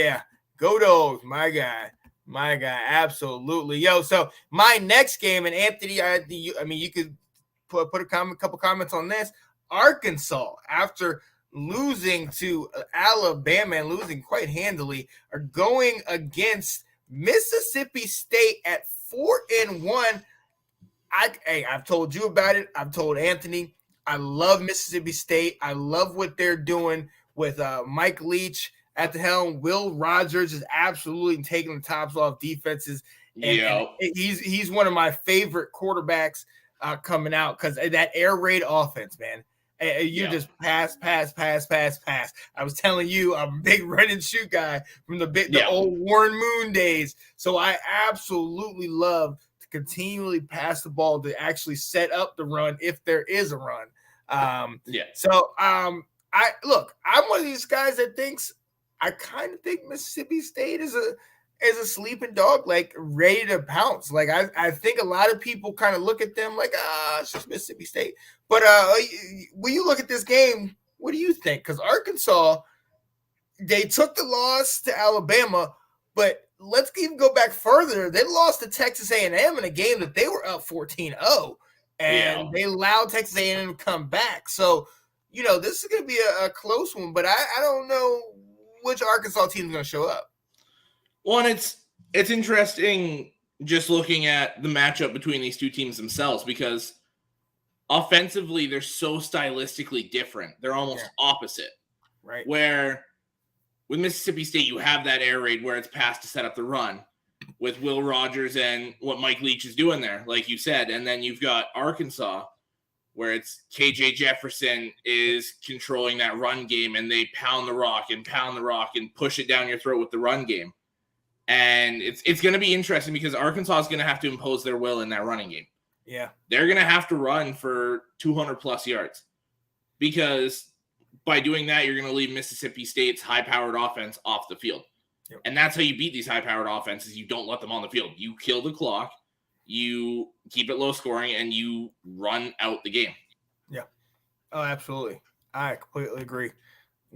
go Dogs, my guy. Absolutely. Yo, so my next game, and Anthony, you could put a couple comments on this. Arkansas, after losing to Alabama and losing quite handily, are going against Mississippi State at 4-1. I've told you about it. I've told Anthony. I love Mississippi State. I love what they're doing with Mike Leach at the helm. Will Rogers is absolutely taking the tops off defenses. And he's one of my favorite quarterbacks coming out, because that air raid offense, man. Just pass. I was telling you, I'm a big run and shoot guy from the old Warren Moon days. So I absolutely love to continually pass the ball to actually set up the run if there is a run. So I'm one of these guys that thinks, I kind of think Mississippi State is a sleeping dog, like ready to pounce. Like I think a lot of people kind of look at them like, it's just Mississippi State. But when you look at this game, what do you think? Because Arkansas, they took the loss to Alabama, but let's even go back further. They lost to Texas A&M in a game that they were up 14-0, and they allowed Texas A&M to come back. So, this is going to be a close one, but I don't know which Arkansas team is going to show up. Well, and it's interesting just looking at the matchup between these two teams themselves, because offensively, they're so stylistically different. They're almost opposite. Right. Where with Mississippi State, you have that air raid where it's pass to set up the run with Will Rogers and what Mike Leach is doing there, like you said. And then you've got Arkansas, where it's KJ Jefferson is controlling that run game, and they pound the rock and push it down your throat with the run game. And it's going to be interesting because Arkansas is going to have to impose their will in that running game. Yeah. They're going to have to run for 200 plus yards because by doing that, you're going to leave Mississippi State's high-powered offense off the field. Yep. And that's how you beat these high-powered offenses. You don't let them on the field. You kill the clock, you keep it low scoring, and you run out the game. Yeah. Oh, absolutely. I completely agree.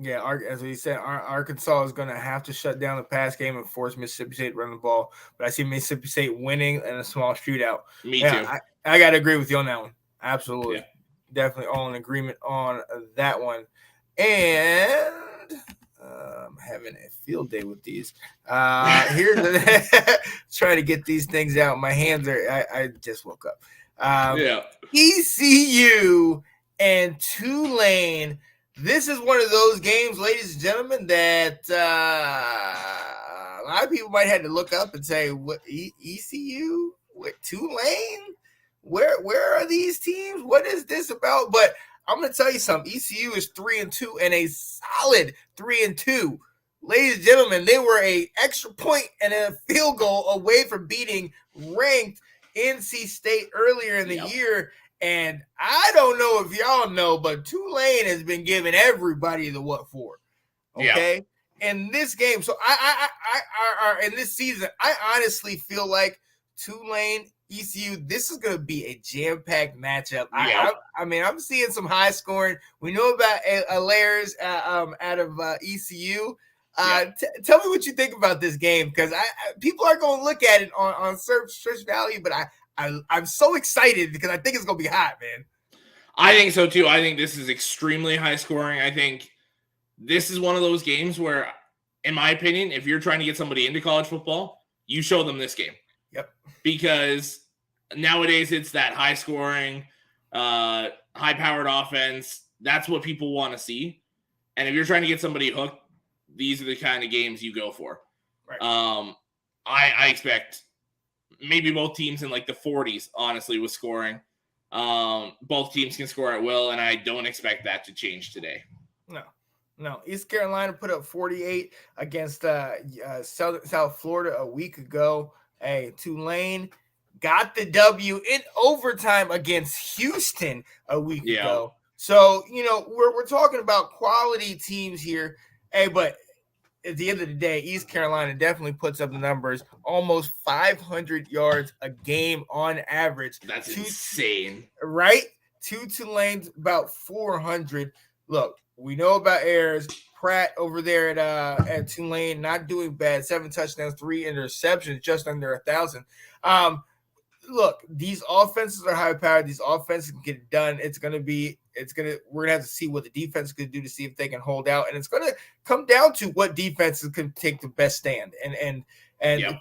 Yeah, as we said, Arkansas is going to have to shut down the pass game and force Mississippi State to run the ball. But I see Mississippi State winning in a small shootout. Me too. I got to agree with you on that one. Absolutely. Yeah. Definitely all in agreement on that one. And I'm having a field day with these. Here's trying to get these things out. My hands are. I just woke up. ECU and Tulane. This is one of those games, ladies and gentlemen, that a lot of people might have to look up and say, "What ECU? What Tulane? Where are these teams? What is this about?" But I'm going to tell you something. ECU is 3-2 and a solid 3-2. Ladies and gentlemen, they were an extra point and a field goal away from beating ranked NC State earlier in the year. And I don't know if y'all know, but Tulane has been giving everybody the what for. Okay? In this game, so I in this season, I honestly feel like Tulane, ECU, this is going to be a jam-packed matchup. I mean, I'm seeing some high scoring. We know about Layers out of ECU. Tell me what you think about this game, because people are going to look at it on search value, but I'm so excited because I think it's going to be hot, man. I think so, too. I think this is extremely high scoring. I think this is one of those games where, in my opinion, if you're trying to get somebody into college football, you show them this game. Yep. Because nowadays it's that high scoring, high powered offense. That's what people want to see. And if you're trying to get somebody hooked, these are the kind of games you go for. Right. I expect maybe both teams in like the 40s, honestly, with scoring. Both teams can score at will, and I don't expect that to change today. No. East Carolina put up 48 against South Florida a week ago. Hey, Tulane got the W in overtime against Houston a week ago. So, we're talking about quality teams here. Hey, but at the end of the day, East Carolina definitely puts up the numbers, almost 500 yards a game on average. That's insane. Right? Tulane's about 400. Look, we know about Ayers. Pratt over there at Tulane, not doing bad. 7 touchdowns, 3 interceptions, just under 1,000. Look, these offenses are high powered. These offenses can get it done. We're gonna have to see what the defense could do to see if they can hold out, and it's gonna come down to what defenses can take the best stand and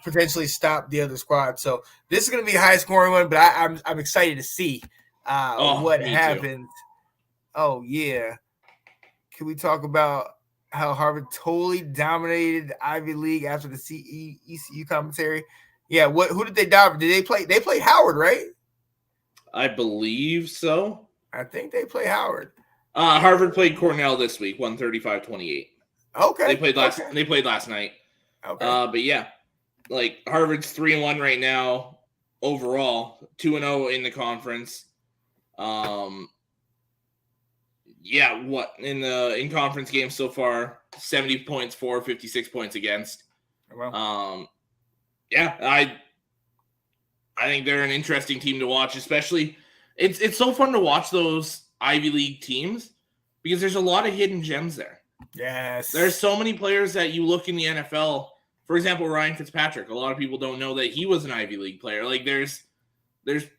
potentially stop the other squad. So this is gonna be a high scoring one, but I'm excited to see what happens. Oh yeah, can we talk about how Harvard totally dominated the Ivy League after the ECU commentary? Yeah, who did they dominate? Did they play? They played Howard, right? I believe so. I think they play Howard. Harvard played Cornell this week, 135-28. Okay. They played last night. Okay. But yeah, like Harvard's 3-1 right now overall, 2-0 in the conference. In conference games so far, 70 points for, 56 points against. Wow. I think they're an interesting team to watch, especially it's so fun to watch those Ivy League teams because there's a lot of hidden gems there. Yes. There's so many players that you look in the NFL, for example, Ryan Fitzpatrick. A lot of people don't know that he was an Ivy League player. Like there's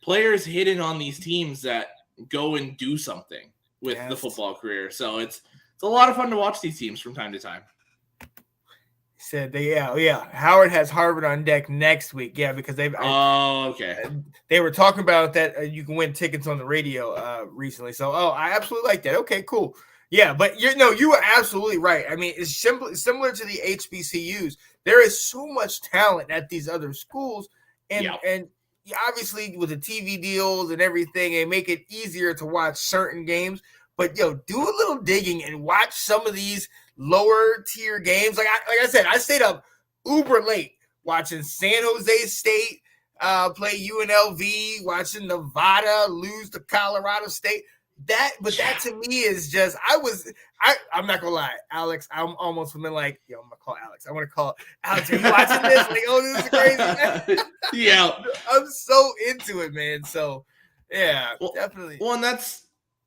players hidden on these teams that go and do something with the football career. So it's a lot of fun to watch these teams from time to time. Said Howard has Harvard on deck next week. Yeah, because they were talking about that you can win tickets on the radio recently. So I absolutely like that. Okay, cool. Yeah, but you were absolutely right. I mean, it's similar to the HBCUs. There is so much talent at these other schools, and obviously with the TV deals and everything, they make it easier to watch certain games. But do a little digging and watch some of these lower tier games. Like I said, I stayed up uber late watching San Jose State play UNLV, watching Nevada lose to Colorado State. That to me is just I'm not gonna lie, Alex. I'm almost feeling like I'm gonna call Alex. I want to call Alex. Are you watching this? Like, this is crazy. Yeah, I'm so into it, man. So definitely. Well, and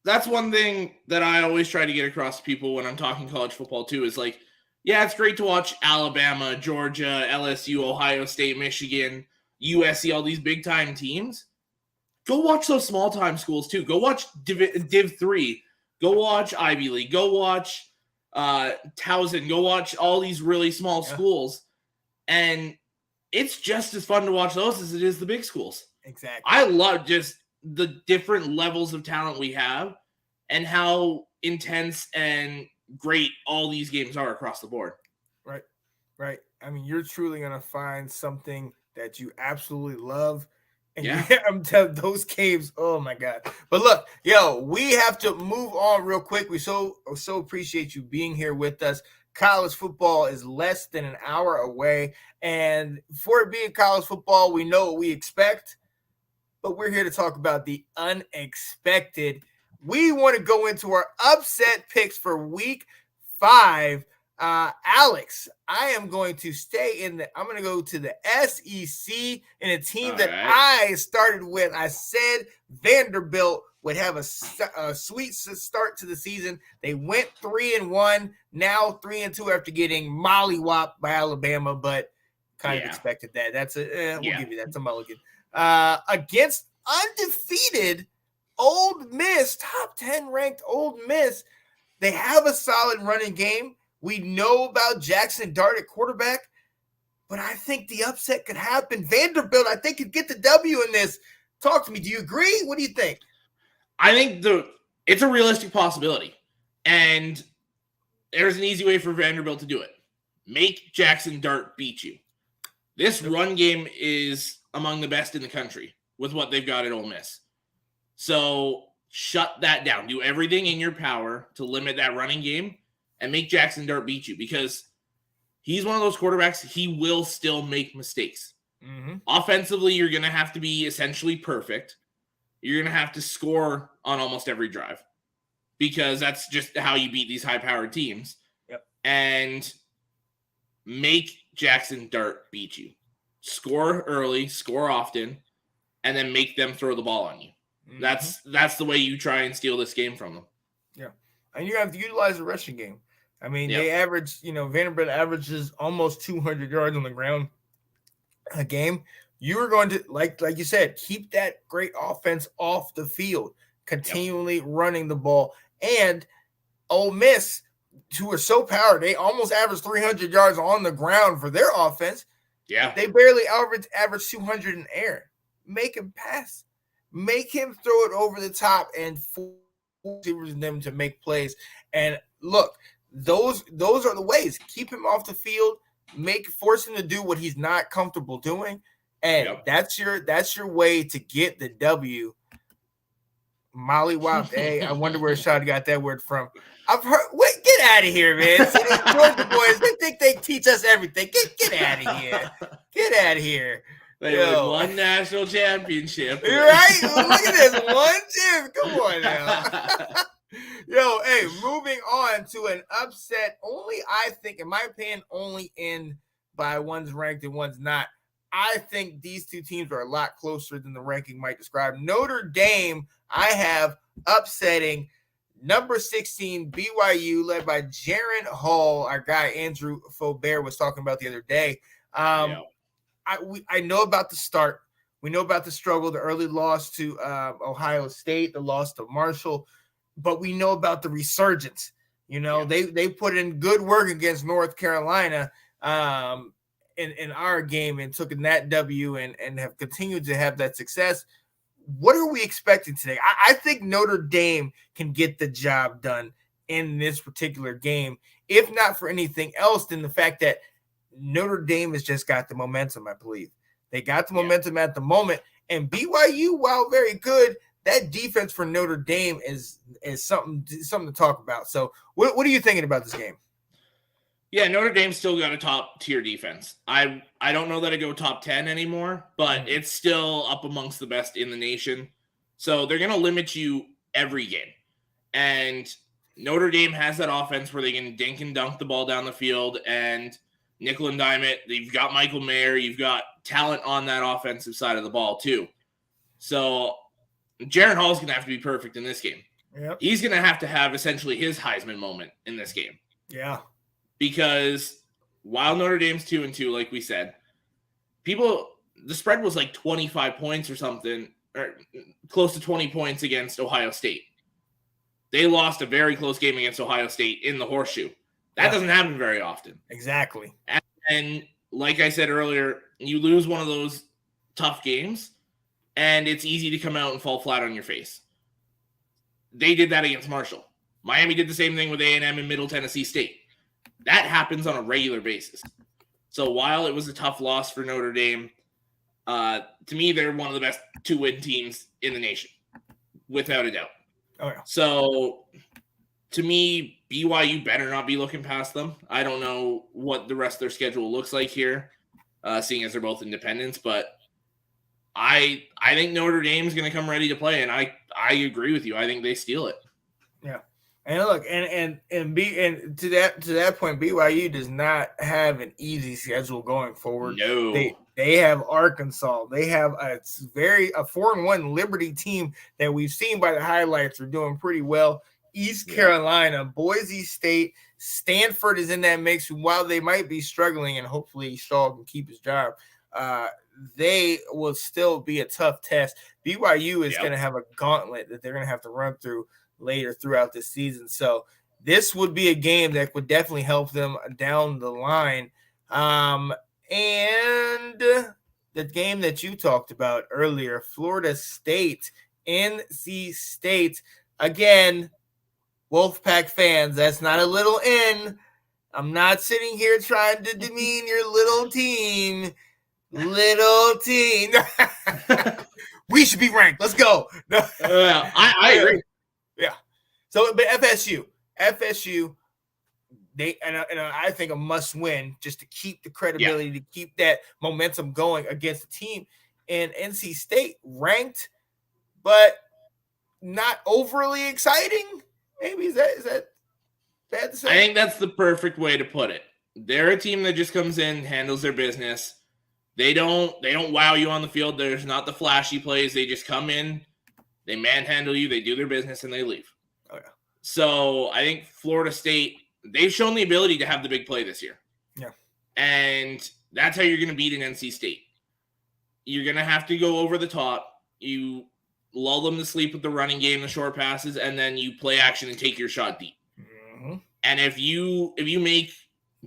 that's one thing that I always try to get across to people when I'm talking college football too, is like, yeah, it's great to watch Alabama, Georgia, LSU, Ohio State, Michigan, USC, all these big time teams. Go watch those small time schools too. Go watch Div 3. Go watch Ivy League. Go watch Towson. Go watch all these really small schools. And it's just as fun to watch those as it is the big schools. Exactly. I love just the different levels of talent we have and how intense and great all these games are across the board. Right. I mean, you're truly going to find something that you absolutely love. And I'm telling those games, oh my God. But look, we have to move on real quick. We so appreciate you being here with us. College football is less than an hour away. And for it being college football, we know what we expect. But we're here to talk about the unexpected. We want to go into our upset picks for week 5. Alex, I am going to I'm going to go to the SEC and a team I started with. I said Vanderbilt would have a sweet start to the season. They went 3-1, now 3-2 after getting mollywopped by Alabama, but kind of expected that. That's we'll give you that. It's a mulligan. Against undefeated Ole Miss, top 10 ranked Ole Miss. They have a solid running game. We know about Jackson Dart at quarterback, but I think the upset could happen. Vanderbilt, I think, could get the W in this. Talk to me. Do you agree? What do you think? I think it's a realistic possibility, and there's an easy way for Vanderbilt to do it. Make Jackson Dart beat you. This run game is among the best in the country with what they've got at Ole Miss. So shut that down. Do everything in your power to limit that running game and make Jackson Dart beat you, because he's one of those quarterbacks, he will still make mistakes. Mm-hmm. Offensively, you're going to have to be essentially perfect. You're going to have to score on almost every drive, because that's just how you beat these high-powered teams. Yep. And make Jackson Dart beat you. Score early, score often, and then make them throw the ball on you. Mm-hmm. That's the way you try and steal this game from them. Yeah. And you have to utilize the rushing game. I mean, they average, Vanderbilt averages almost 200 yards on the ground a game. You are going to, like you said, keep that great offense off the field, continually running the ball. And Ole Miss, who are so powered, they almost average 300 yards on the ground for their offense. Yeah. They barely average 200 in the air. Make him pass. Make him throw it over the top and force them to make plays. And look, those are the ways. Keep him off the field. Force him to do what he's not comfortable doing. And that's your way to get the W. Mollywop. Hey, I wonder where Sean got that word from. I've heard. Wait, get out of here, man. See these Georgia boys? They think they teach us everything. Get out of here. Get out of here. They won one national championship. You're right. Look at this. One champ. Come on now. Hey, moving on to an upset. Only, I think, in my opinion, only in by one's ranked and one's not. I think these two teams are a lot closer than the ranking might describe. Notre Dame, I have upsetting number 16 BYU, led by Jaron Hall. Our guy Andrew Faubert was talking about the other day. I know about the start. We know about the struggle, the early loss to Ohio State, the loss to Marshall, but we know about the resurgence. They put in good work against North Carolina. in our game and took that W and have continued to have that success. What are we expecting today? I think Notre Dame can get the job done in this particular game, if not for anything else than the fact that Notre Dame has just got the momentum, I believe. They got the momentum at the moment. And BYU, while very good, that defense for Notre Dame is something to talk about. So what are you thinking about this game? Yeah, Notre Dame's still got a top-tier defense. I don't know that it go top 10 anymore, but it's still up amongst the best in the nation. So they're going to limit you every game. And Notre Dame has that offense where they can dink and dunk the ball down the field and nickel and dime it. You've got Michael Mayer. You've got talent on that offensive side of the ball, too. So Jaron Hall's going to have to be perfect in this game. Yep. He's going to have essentially his Heisman moment in this game. Yeah. Because while Notre Dame's 2-2, like we said, the spread was like 25 points or something, or close to 20 points against Ohio State. They lost a very close game against Ohio State in the horseshoe. That doesn't happen very often. Exactly. And like I said earlier, you lose one of those tough games, and it's easy to come out and fall flat on your face. They did that against Marshall. Miami did the same thing with A&M and Middle Tennessee State. That happens on a regular basis. So while it was a tough loss for Notre Dame, to me, they're one of the best 2-win teams in the nation, without a doubt. Oh, yeah. So to me, BYU better not be looking past them. I don't know what the rest of their schedule looks like here, seeing as they're both independents, but I think Notre Dame's going to come ready to play, and I agree with you. I think they steal it. Yeah. And look, and to that point, BYU does not have an easy schedule going forward. No, they have Arkansas. They have a 4-1 Liberty team that we've seen by the highlights are doing pretty well. East Carolina, Boise State, Stanford is in that mix. While they might be struggling, and hopefully Shaw can keep his job, they will still be a tough test. BYU is going to have a gauntlet that they're going to have to run through later throughout the season. So this would be a game that would definitely help them down the line. And the game that you talked about earlier, Florida State, NC State. Again, Wolfpack fans, that's not a little N. I'm not sitting here trying to demean your little team. Little team. We should be ranked. Let's go. I agree. Yeah. So, but FSU, they and I think a must win just to keep the credibility, to keep that momentum going against the team. And NC State ranked, but not overly exciting. Maybe is that bad to say? I think that's the perfect way to put it. They're a team that just comes in, handles their business. They don't wow you on the field. There's not the flashy plays. They just come in. They manhandle you, they do their business, and they leave. Oh, yeah. So I think Florida State, they've shown the ability to have the big play this year. Yeah. And that's how you're going to beat an NC State. You're going to have to go over the top. You lull them to sleep with the running game, the short passes, and then you play action and take your shot deep. Mm-hmm. And if you make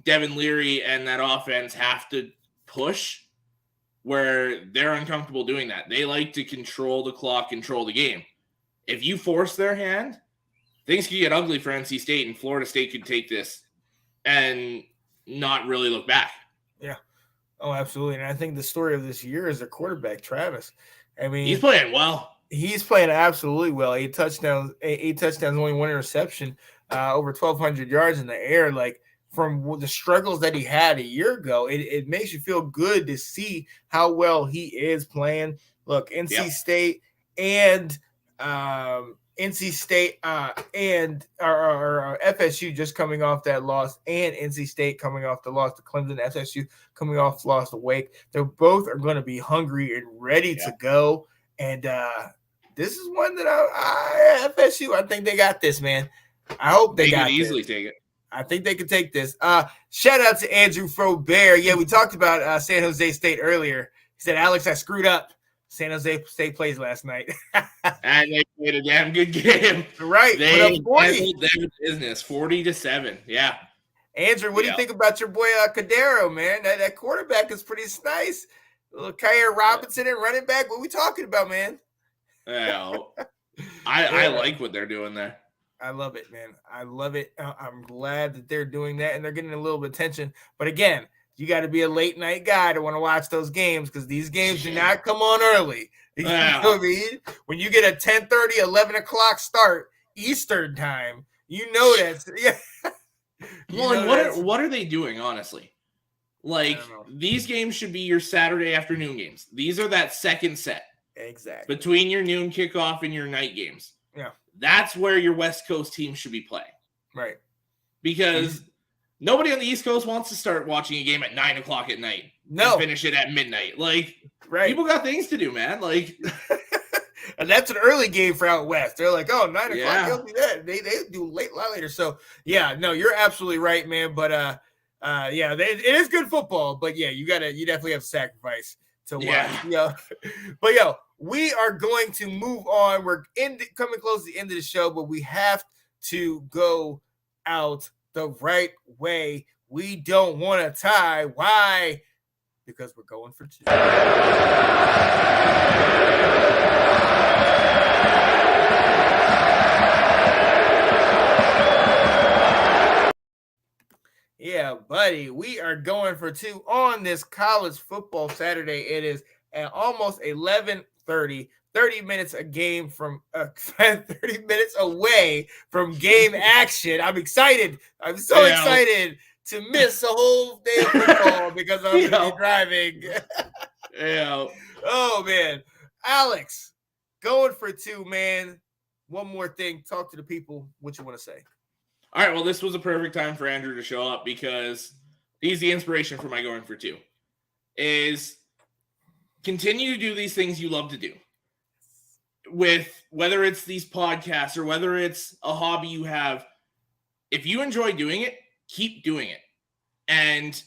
Devin Leary and that offense have to push where they're uncomfortable doing that. They like to control the clock, control the game. If you force their hand, things could get ugly for NC State, and Florida State could take this and not really look back. Yeah. Oh, absolutely. And I think the story of this year is their quarterback, Travis. I mean, he's playing well. He's playing absolutely well. 8 touchdowns, only 1 interception, over 1,200 yards in the air. Like, from the struggles that he had a year ago, it makes you feel good to see how well he is playing. Look, NC State and FSU just coming off that loss, and NC State coming off the loss to Clemson, FSU coming off the loss to Wake. They both are going to be hungry and ready to go. And this is one that FSU, I think they got this, man. I hope they got could easily this. Take it. I think they could take this. Shout out to Andrew Frobert. Yeah, we talked about San Jose State earlier. He said, Alex, I screwed up. San Jose State plays last night. And they played a damn good game. Right. They handled their business 40-7. Yeah. Andrew, what do you think about your boy Cadero, man? That quarterback is pretty nice. Little Kyrie Robinson and running back. What are we talking about, man? Yeah, I like what they're doing there. I love it, man. I love it. I'm glad that they're doing that, and they're getting a little bit of attention. But again, you got to be a late night guy to want to watch those games because these games do not come on early. You know what I mean? When you get a 10:30, 11 o'clock start Eastern time, you know that's Well, what are they doing, honestly? Like, these games should be your Saturday afternoon games. These are that second set. Exactly. Between your noon kickoff and your night games. Yeah. That's where your West Coast team should be playing. Right. Because nobody on the East Coast wants to start watching a game at 9 o'clock at night. No. And finish it at midnight. Like, people got things to do, man. Like, and that's an early game for out west. They're like, 9 o'clock, they'll do that. They do a lot later. So, yeah, no, you're absolutely right, man. But, it is good football. But, yeah, you definitely have to sacrifice to watch. But, we are going to move on. We're coming close to the end of the show, but we have to go out the right way. We don't want to tie. Why? Because we're going for 2. Yeah, buddy. We are going for 2 on this college football Saturday. It is at almost 11:30, 30 minutes a game from 30 minutes away from game action. I'm excited. I'm so excited to miss a whole day of football because I'm going to be driving. Oh, man. Alex, going for 2, man. One more thing. Talk to the people. What you want to say? All right. Well, this was a perfect time for Andrew to show up because he's the inspiration for my going for 2. Is continue to do these things you love to do. With whether it's these podcasts or whether it's a hobby you have, if you enjoy doing it, keep doing it. And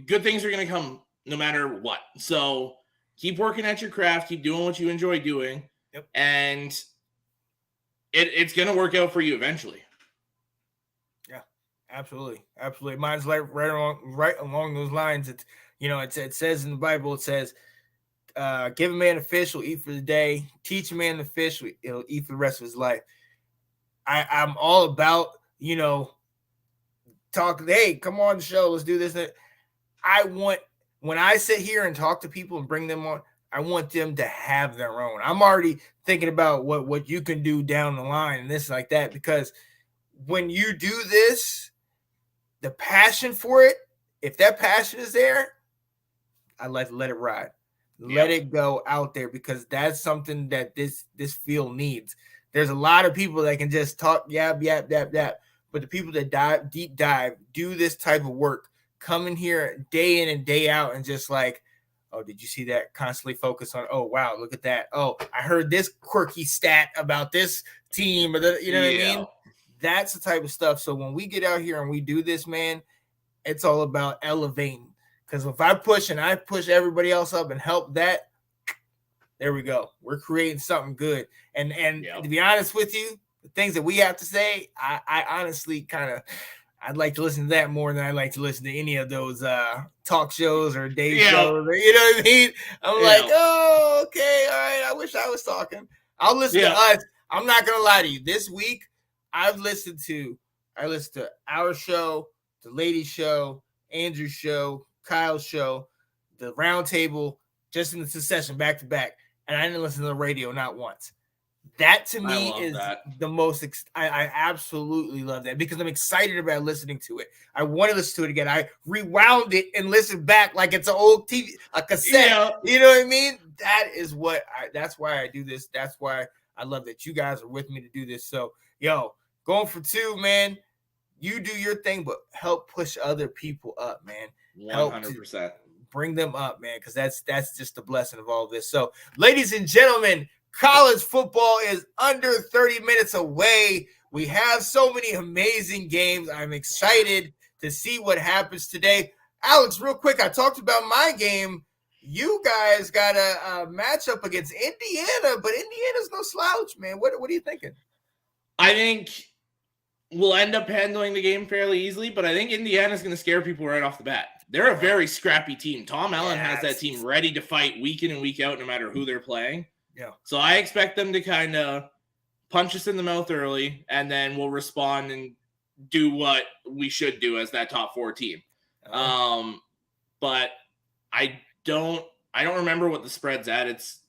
good things are going to come no matter what. So keep working at your craft, keep doing what you enjoy doing. Yep. And it's going to work out for you eventually. Yeah, absolutely. Absolutely. Mine's like right along those lines. It's, it says in the Bible, it says, give a man a fish, he'll eat for the day. Teach a man to fish, he'll eat for the rest of his life. I'm all about, talk. Hey, come on the show. Let's do this. When I sit here and talk to people and bring them on, I want them to have their own. I'm already thinking about what you can do down the line and this like that, because when you do this, the passion for it, if that passion is there, I let it ride. Let it go out there because that's something that this field needs. There's a lot of people that can just talk, yap, but the people that deep dive, do this type of work, come in here day in and day out and just like, oh, did you see that? Constantly focus on, oh, wow, look at that. Oh, I heard this quirky stat about this team. Or what I mean? That's the type of stuff. So when we get out here and we do this, man, it's all about elevating. Because if I push everybody else up and help that, there we go. We're creating something good. And to be honest with you, the things that we have to say, I honestly I'd like to listen to that more than I like to listen to any of those talk shows or day shows. Or, you know what I mean? I'm like, oh, okay, all right. I wish I was talking. I'll listen to us. I'm not gonna lie to you. This week, I listened to our show, the ladies' show, Andrew's show, Kyle's show, the round table, just in the succession back to back, and I didn't listen to the radio not once. That to me is the most. I absolutely love that because I'm excited about listening to it. I want to listen to it again. I rewound it and listened back like it's an old TV, a cassette. Yeah. You know what I mean? That's why I do this. That's why I love that you guys are with me to do this. So, going for 2, man. You do your thing, but help push other people up, man. 100%. Bring them up, man, because that's just the blessing of all this. So, ladies and gentlemen, college football is under 30 minutes away. We have so many amazing games. I'm excited to see what happens today. Alex, real quick, I talked about my game. You guys got a matchup against Indiana, but Indiana's no slouch, man. What are you thinking? I think will end up handling the game fairly easily, but I think Indiana's going to scare people right off the bat. They're a very scrappy team. Tom Allen has that team ready to fight week in and week out, no matter who they're playing. Yeah. So I expect them to kind of punch us in the mouth early, and then we'll respond and do what we should do as that top 4 team. But I don't remember what the spread's at. It's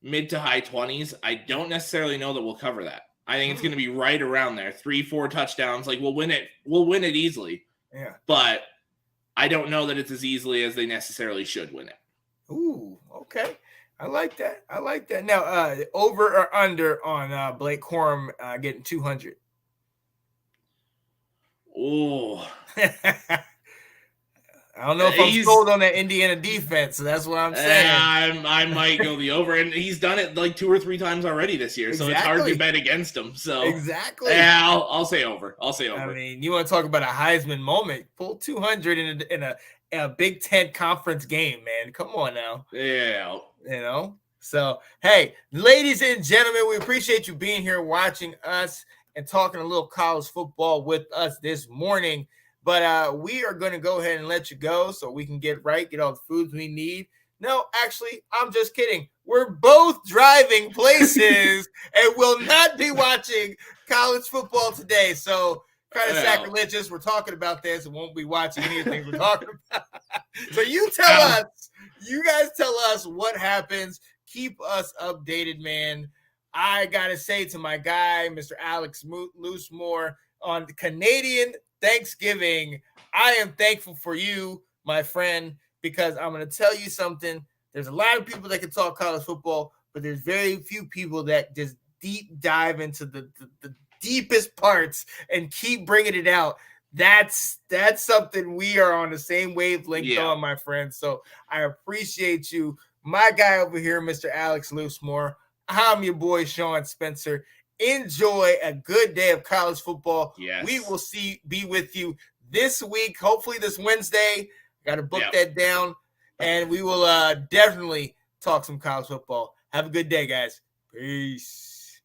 mid to high 20s. I don't necessarily know that we'll cover that. I think it's going to be right around there. 3-4 touchdowns. Like, we'll win it easily. Yeah. But I don't know that it's as easily as they necessarily should win it. Ooh, okay. I like that. Now, over or under on Blake Corum getting 200? Oh. I don't know if I'm sold on that Indiana defense, so that's what I'm saying. I might go the over, and he's done it like 2 or 3 times already this year, so it's hard to bet against him. So exactly, yeah, I'll say over. I mean, you want to talk about a Heisman moment? Pull 200 in a Big Ten conference game, man. Come on now. Yeah, you know. So hey, ladies and gentlemen, we appreciate you being here, watching us, and talking a little college football with us this morning. But we are going to go ahead and let you go so we can get all the foods we need. No, actually, I'm just kidding. We're both driving places and will not be watching college football today. So kind of sacrilegious. We're talking about this and won't be watching anything we're talking about. So you guys tell us what happens. Keep us updated, man. I got to say to my guy, Mr. Alex Loosemore, on the Canadian Thanksgiving, I am thankful for you, my friend, because I'm going to tell you something. There's a lot of people that can talk college football, but there's very few people that just deep dive into the deepest parts and keep bringing it out. That's something we are on the same wavelength on, my friend. So I appreciate you. My guy over here, Mr. Alex Loosemore. I'm your boy, Sean Spencer. Enjoy a good day of college football. Yes. We will be with you this week, hopefully this Wednesday. Got to book that down, and we will definitely talk some college football. Have a good day, guys. Peace.